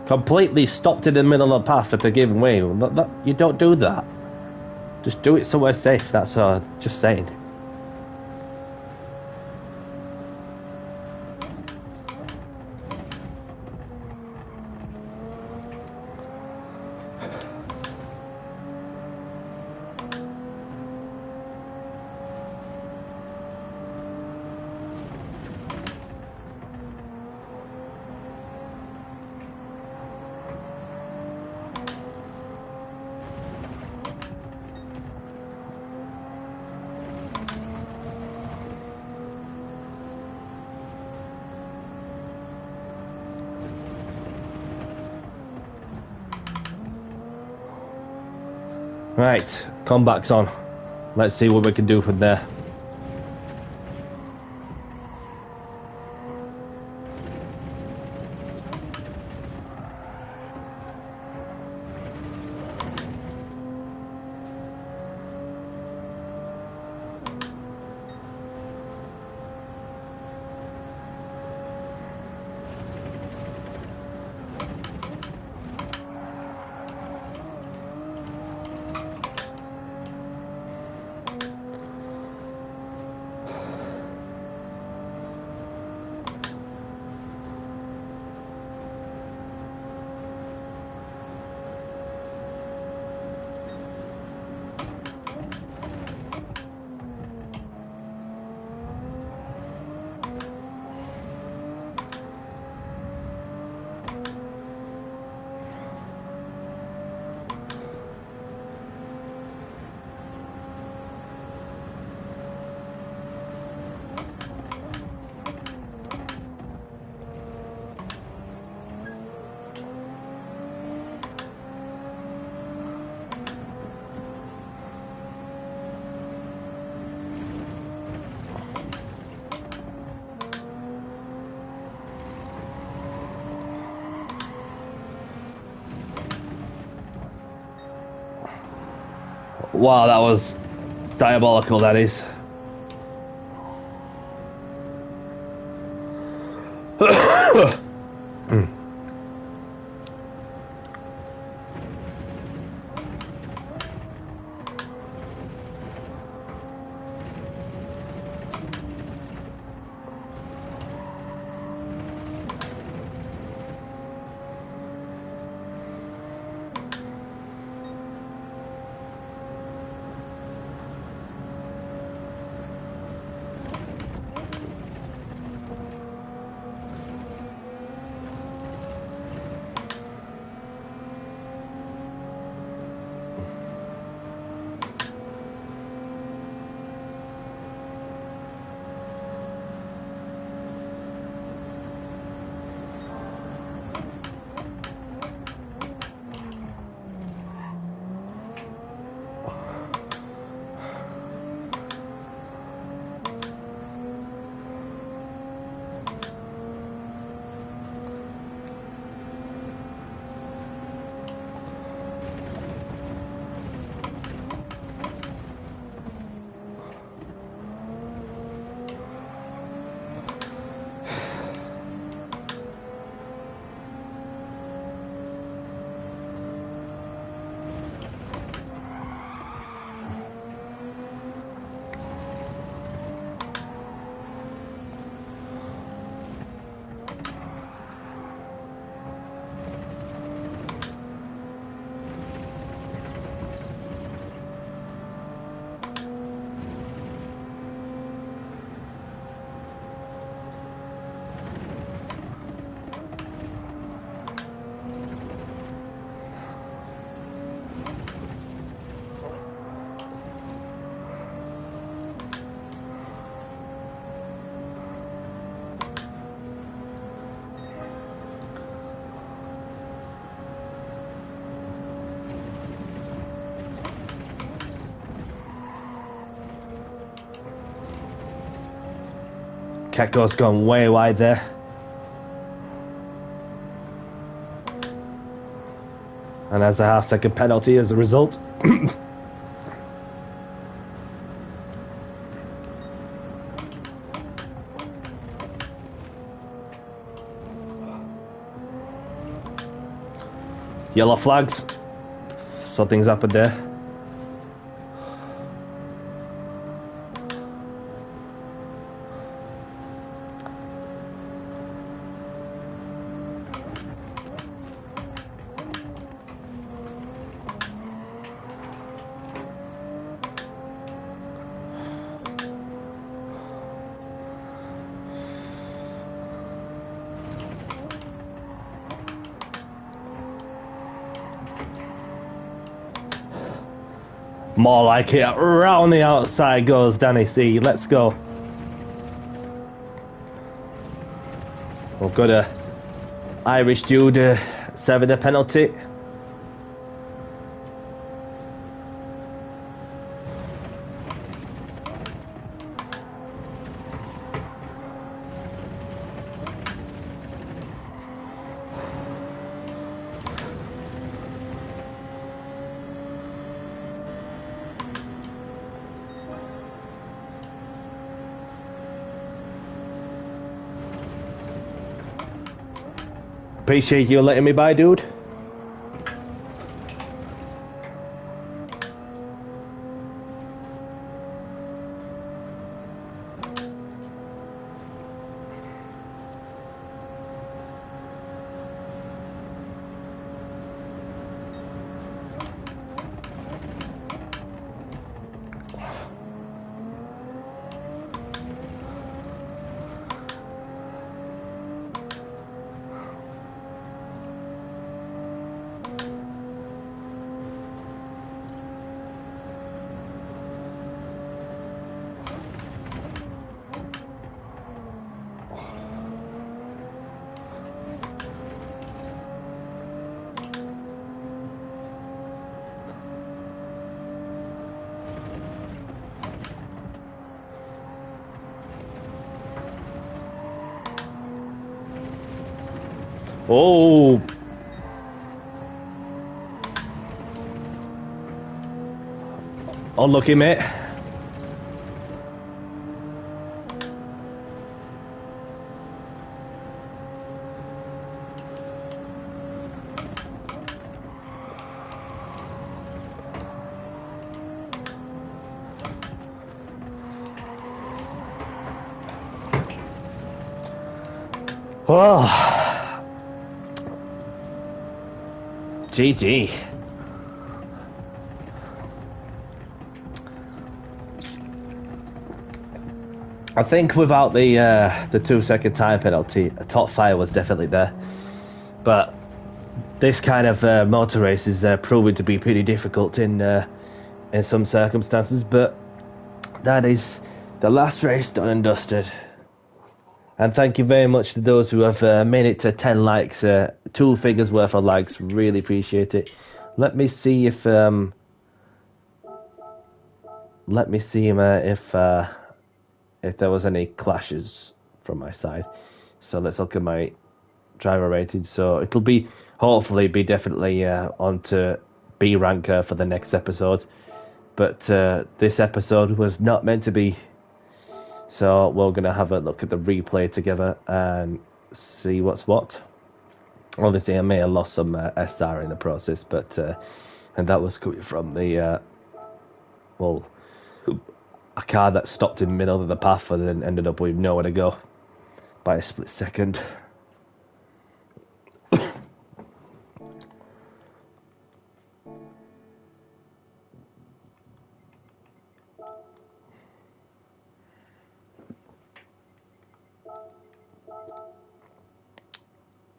Completely stopped in the middle of the path after giving way. You don't do that. Just do it somewhere safe. That's just saying. Right, comeback's on. Let's see what we can do from there. Wow, that was diabolical, that is. Kekko's gone way wide there. And has a half-second penalty as a result. Yellow flags. Something's happened there. More like it. Around the outside goes Danny C. Let's go. We've got a Irish dude serving the penalty. Appreciate you letting me by, dude. Oh. Unlucky, mate. Oh, GG. I think without the 2-second time penalty, a top fire was definitely there. But this kind of motor race is proving to be pretty difficult in some circumstances. But that is the last race done and dusted. And thank you very much to those who have made it to 10 likes, 2 figures worth of likes. Really appreciate it. Let me see if if there was any clashes from my side. So let's look at my driver rating. So it'll be hopefully be definitely on to B ranker for the next episode. But this episode was not meant to be. So we're going to have a look at the replay together and see what's what. Obviously, I may have lost some SR in the process, but and that was coming from the a car that stopped in the middle of the path and then ended up with nowhere to go by a split second.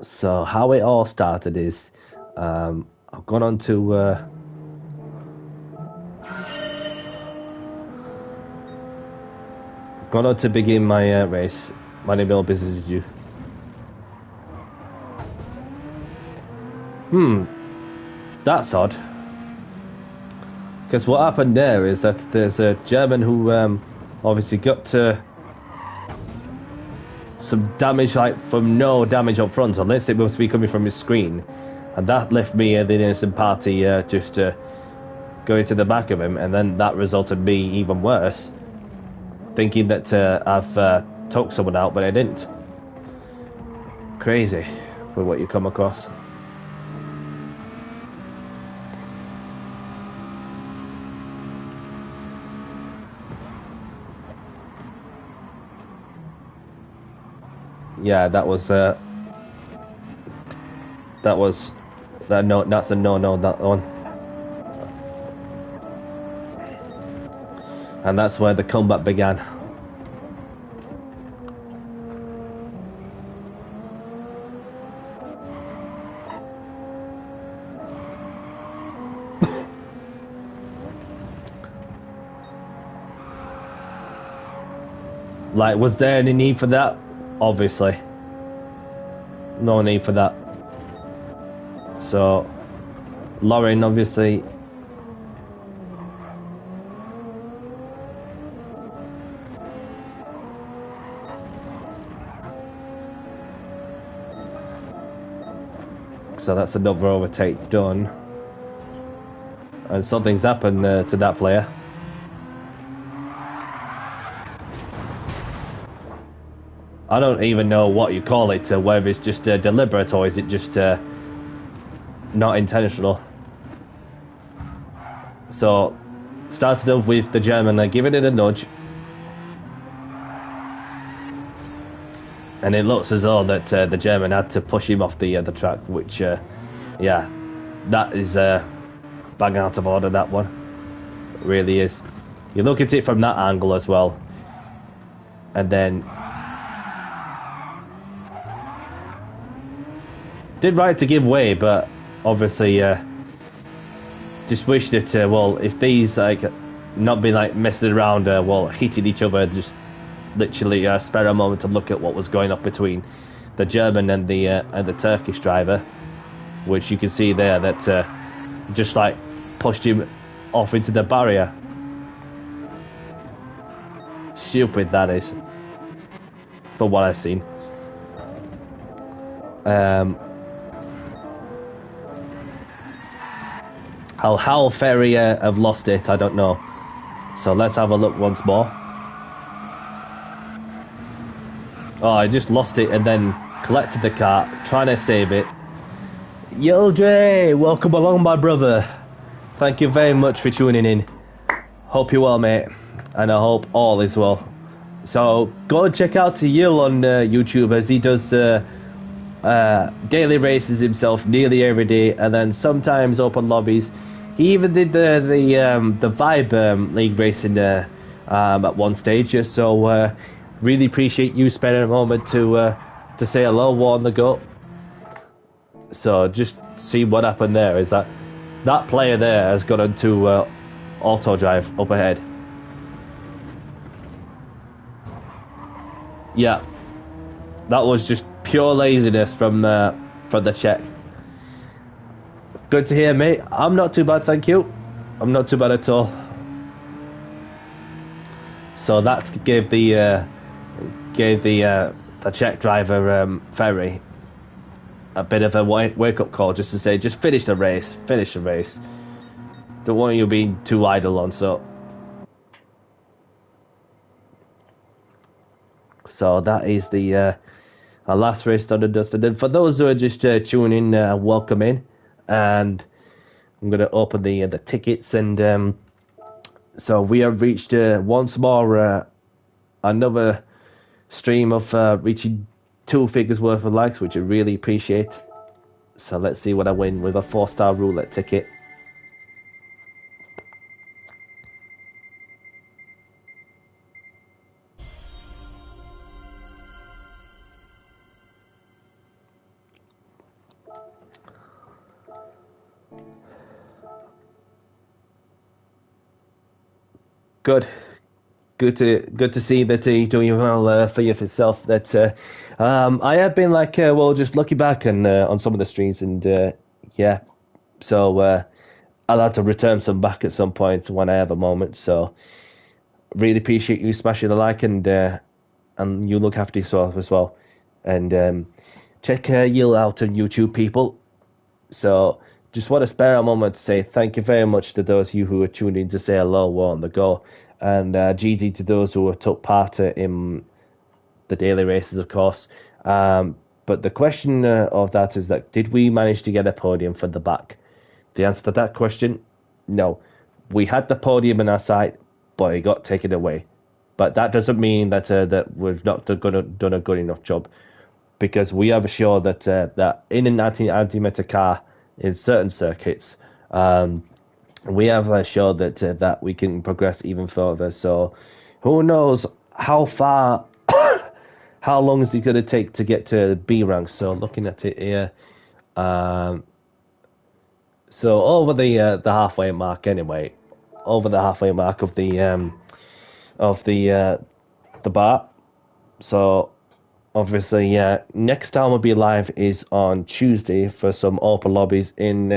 So how it all started is I've gone on to begin my race. My name of business is you. That's odd. Because what happened there is that there's a German who obviously got some damage, like from no damage up front, unless it must be coming from his screen, and that left me the innocent party just going to the back of him, and then that resulted in me even worse, thinking that I've took someone out, but I didn't. Crazy for what you come across. Yeah, that's a no, that one. And that's where the combat began. Like, was there any need for that? Obviously. No need for that. So, Lauren, obviously... So that's another overtake done. And something's happened to that player. I don't even know what you call it, whether it's just deliberate or is it just not intentional. So, started off with the German giving it a nudge. And it looks as though that the German had to push him off the track, which, yeah, that is bang out of order, that one. It really is. You look at it from that angle as well. And then... did right to give way, but obviously just wish that, well, if these, like, not be, like, messing around, well, hitting each other, just literally spare a moment to look at what was going on between the German and the Turkish driver, which you can see there that just, like, pushed him off into the barrier. Stupid, that is, for what I've seen. How Ferry have lost it, I don't know. So let's have a look once more. Oh, I just lost it and then collected the car, trying to save it. Yo, Dre, welcome along, my brother. Thank you very much for tuning in. Hope you're well, mate, and I hope all is well. So go and check out Yil on YouTube, as he does daily races himself nearly every day, and then sometimes open lobbies. He even did the Vibe League racing at one stage. So really appreciate you spending a moment to say hello, warn the go. So just see what happened there. Is that player there has got into auto drive up ahead. Yeah, that was just pure laziness from the Czech. Good to hear, mate. I'm not too bad, thank you. I'm not too bad at all. So that gave the Czech driver Ferry a bit of a wake-up call, just to say, just finish the race. Don't want you being too idle on. So that is the our last race done and dusted. And for those who are just tuning in, welcome in. And I'm going to open the tickets. And so we have reached once more another stream of reaching 2 figures worth of likes, which I really appreciate. So let's see what I win with a 4-star roulette ticket. Good to see that you're doing well for yourself. That I have been just looking back and on some of the streams, and yeah, so I'll have to return some back at some point when I have a moment. So really appreciate you smashing the like, and you look after yourself as well, and check Yil out on YouTube, people. So just want to spare a moment to say thank you very much to those of you who are tuned in to say hello, we're on the go. And GG to those who have took part in the daily races, of course. But the question of that is that, did we manage to get a podium for the back? The answer to that question, no. We had the podium in our sight, but it got taken away. But that doesn't mean that that we've not done a good enough job, because we have assured that that in an anti-meta car in certain circuits, we have assured that that we can progress even further. So who knows how far, how long is it going to take to get to B rank? So looking at it here, so over the halfway mark anyway, over the halfway mark of the bar. So obviously, next time we'll be live is on Tuesday for some open lobbies in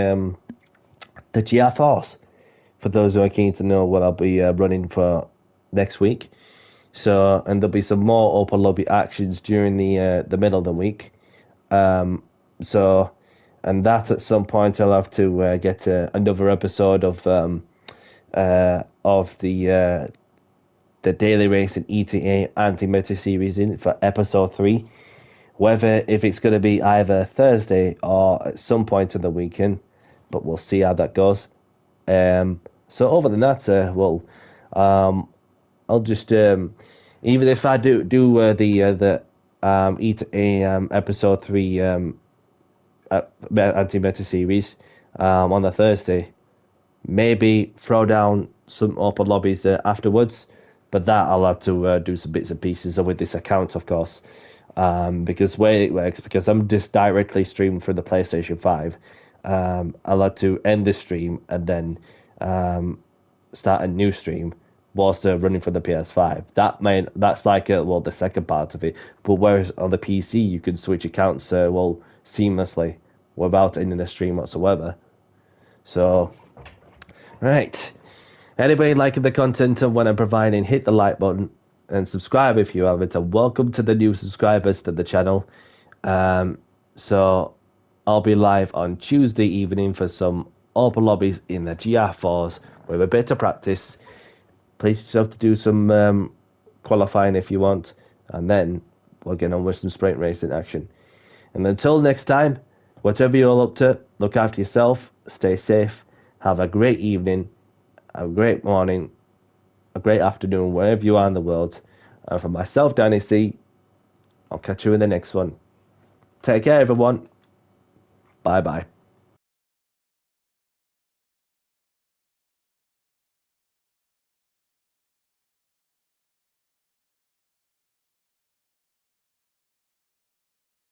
the GR4s. For those who are keen to know what I'll be running for next week. So, and there'll be some more open lobby actions during the middle of the week. So, and that at some point I'll have to get another episode of the daily race and ETA anti-meta series in for episode 3. Whether if it's going to be either Thursday or at some point in the weekend, but we'll see how that goes. So other than that, I'll just even if I do the ETA episode 3 anti-meta series on the Thursday, maybe throw down some open lobbies afterwards. But that I'll have to do some bits and pieces with this account, of course, because way it works, because I'm just directly streaming from the PlayStation 5. I'll have to end the stream and then start a new stream whilst running for the PS5. That's like the second part of it. But whereas on the PC you can switch accounts seamlessly without ending the stream whatsoever. So, right. Anybody liking the content of what I'm providing, hit the like button and subscribe if you haven't. And welcome to the new subscribers to the channel. So I'll be live on Tuesday evening for some open lobbies in the GR4s with a bit of practice. place yourself to do some qualifying if you want, and then we'll get on with some sprint racing action. And until next time, whatever you're all up to, look after yourself, stay safe, have a great evening, a great morning, a great afternoon, wherever you are in the world. And for myself, Danny C, I'll catch you in the next one. Take care, everyone. Bye-bye.